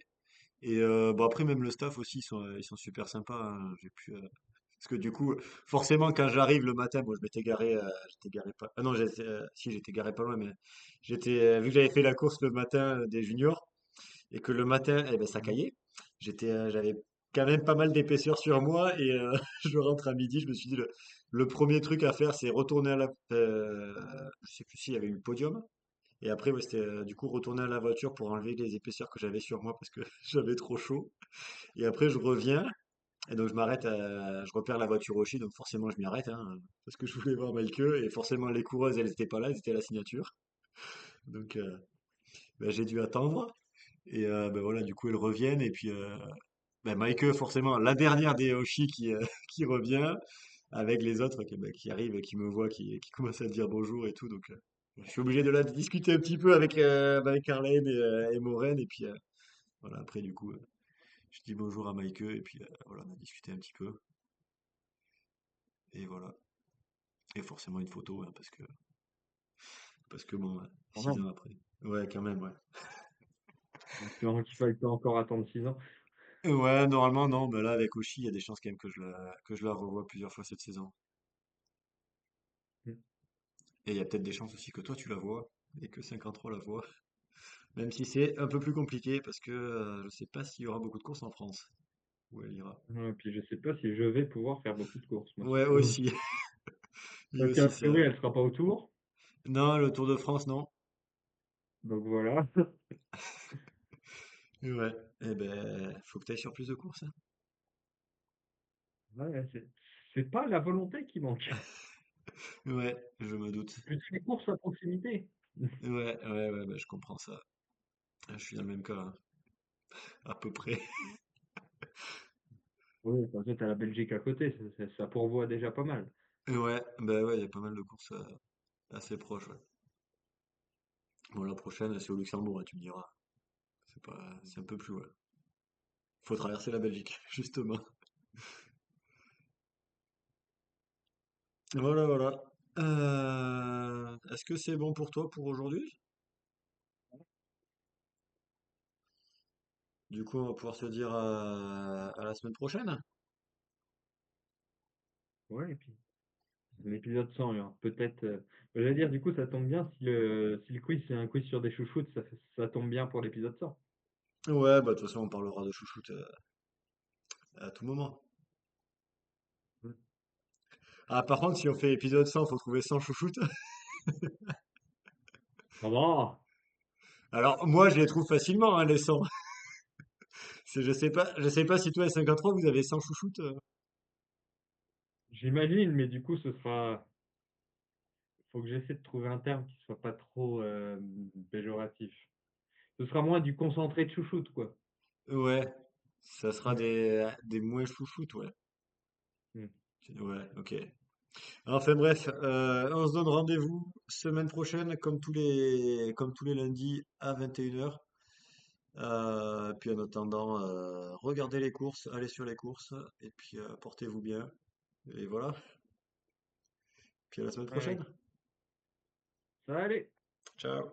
Et bon après même le staff aussi ils sont super sympas, hein. Parce que du coup forcément quand j'arrive le matin, bon je m'étais garé pas ah non si j'étais garé pas loin mais vu que j'avais fait la course le matin des juniors et que le matin eh ben ça Mhm. caillait. J'avais quand même pas mal d'épaisseur sur moi et je rentre à midi, je me suis dit le premier truc à faire c'est retourner à la je sais plus s'il y avait eu le podium et après ouais, c'était du coup retourner à la voiture pour enlever les épaisseurs que j'avais sur moi parce que j'avais trop chaud. Et après, je reviens, et donc je m'arrête, je repère la voiture au donc forcément je m'y arrête, hein, parce que je voulais voir Melke, et forcément les coureuses, elles n'étaient pas là, elles étaient à la signature. Donc ben, j'ai dû attendre, et ben voilà, du coup elles reviennent, et puis ben, Maike, forcément, la dernière des Hoshi qui revient, avec les autres ben, qui arrivent, et qui me voient, qui commencent à dire bonjour et tout, donc je suis obligé de la discuter un petit peu avec Carlene et Maureen, et puis voilà, après du coup, je dis bonjour à Maike, et puis voilà, on a discuté un petit peu. Et voilà. Et forcément une photo, hein, parce que bon, Quand 6 même. ans après. Ouais, quand même, ouais. En espérant qu'il faille pas encore attendre 6 ans. Ouais, normalement, non, mais là, avec Oshi, il y a des chances quand même que je la revoie plusieurs fois cette saison. Mm. Et il y a peut-être des chances aussi que toi, tu la vois, et que 53 la voit. Même si c'est un peu plus compliqué, parce que je sais pas s'il y aura beaucoup de courses en France, où elle ira. Ouais, puis je sais pas si je vais pouvoir faire beaucoup de courses, moi, Ouais, surtout. aussi. Il y a Parce qu'a aussi priori, ça. elle sera pas au tour. Non, le Tour de France, non. Donc voilà. Ouais. Eh ben, faut que tu ailles sur plus de courses, hein. Ouais, c'est pas la volonté qui manque. Ouais, je me doute. C'est plus les courses à proximité. Ouais, ouais, ouais, bah, je comprends ça. Je suis dans le même cas, hein, à peu près. Oui, parce que t'as la Belgique à côté, ça pourvoit déjà pas mal. Ouais, bah ouais, il y a pas mal de courses assez proches, ouais. Bon, la prochaine, c'est au Luxembourg, hein, tu me diras. C'est un peu plus loin. Faut traverser la Belgique, justement. Voilà, voilà. Est-ce que c'est bon pour toi pour aujourd'hui? Du coup, on va pouvoir se dire à la semaine prochaine. Ouais, et puis l'épisode 100, alors peut-être. J'allais dire, du coup, ça tombe bien si le quiz c'est un quiz sur des chouchoutes, ça tombe bien pour l'épisode 100. Ouais, bah de toute façon, on parlera de chouchoute à tout moment. Mm. Ah, par contre, si on fait épisode 100, faut trouver 100 chouchoutes. Ça va, Alors, moi, je les trouve facilement, hein, les 100. Je sais pas si toi, à 53, vous avez 100 chouchoutes. j'imagine, mais du coup, faut que j'essaie de trouver un terme qui soit pas trop péjoratif. Ce sera moins du concentré de chouchoute, quoi. Ouais, ça sera Mm. des moins chouchoutes, ouais. Mm. Ouais, ok. Enfin bref, on se donne rendez-vous semaine prochaine, comme tous les lundis à 21h. Puis en attendant, regardez les courses, allez sur les courses, et puis portez-vous bien. Et voilà. Puis à la semaine Ouais. prochaine. Ça va aller. Ciao.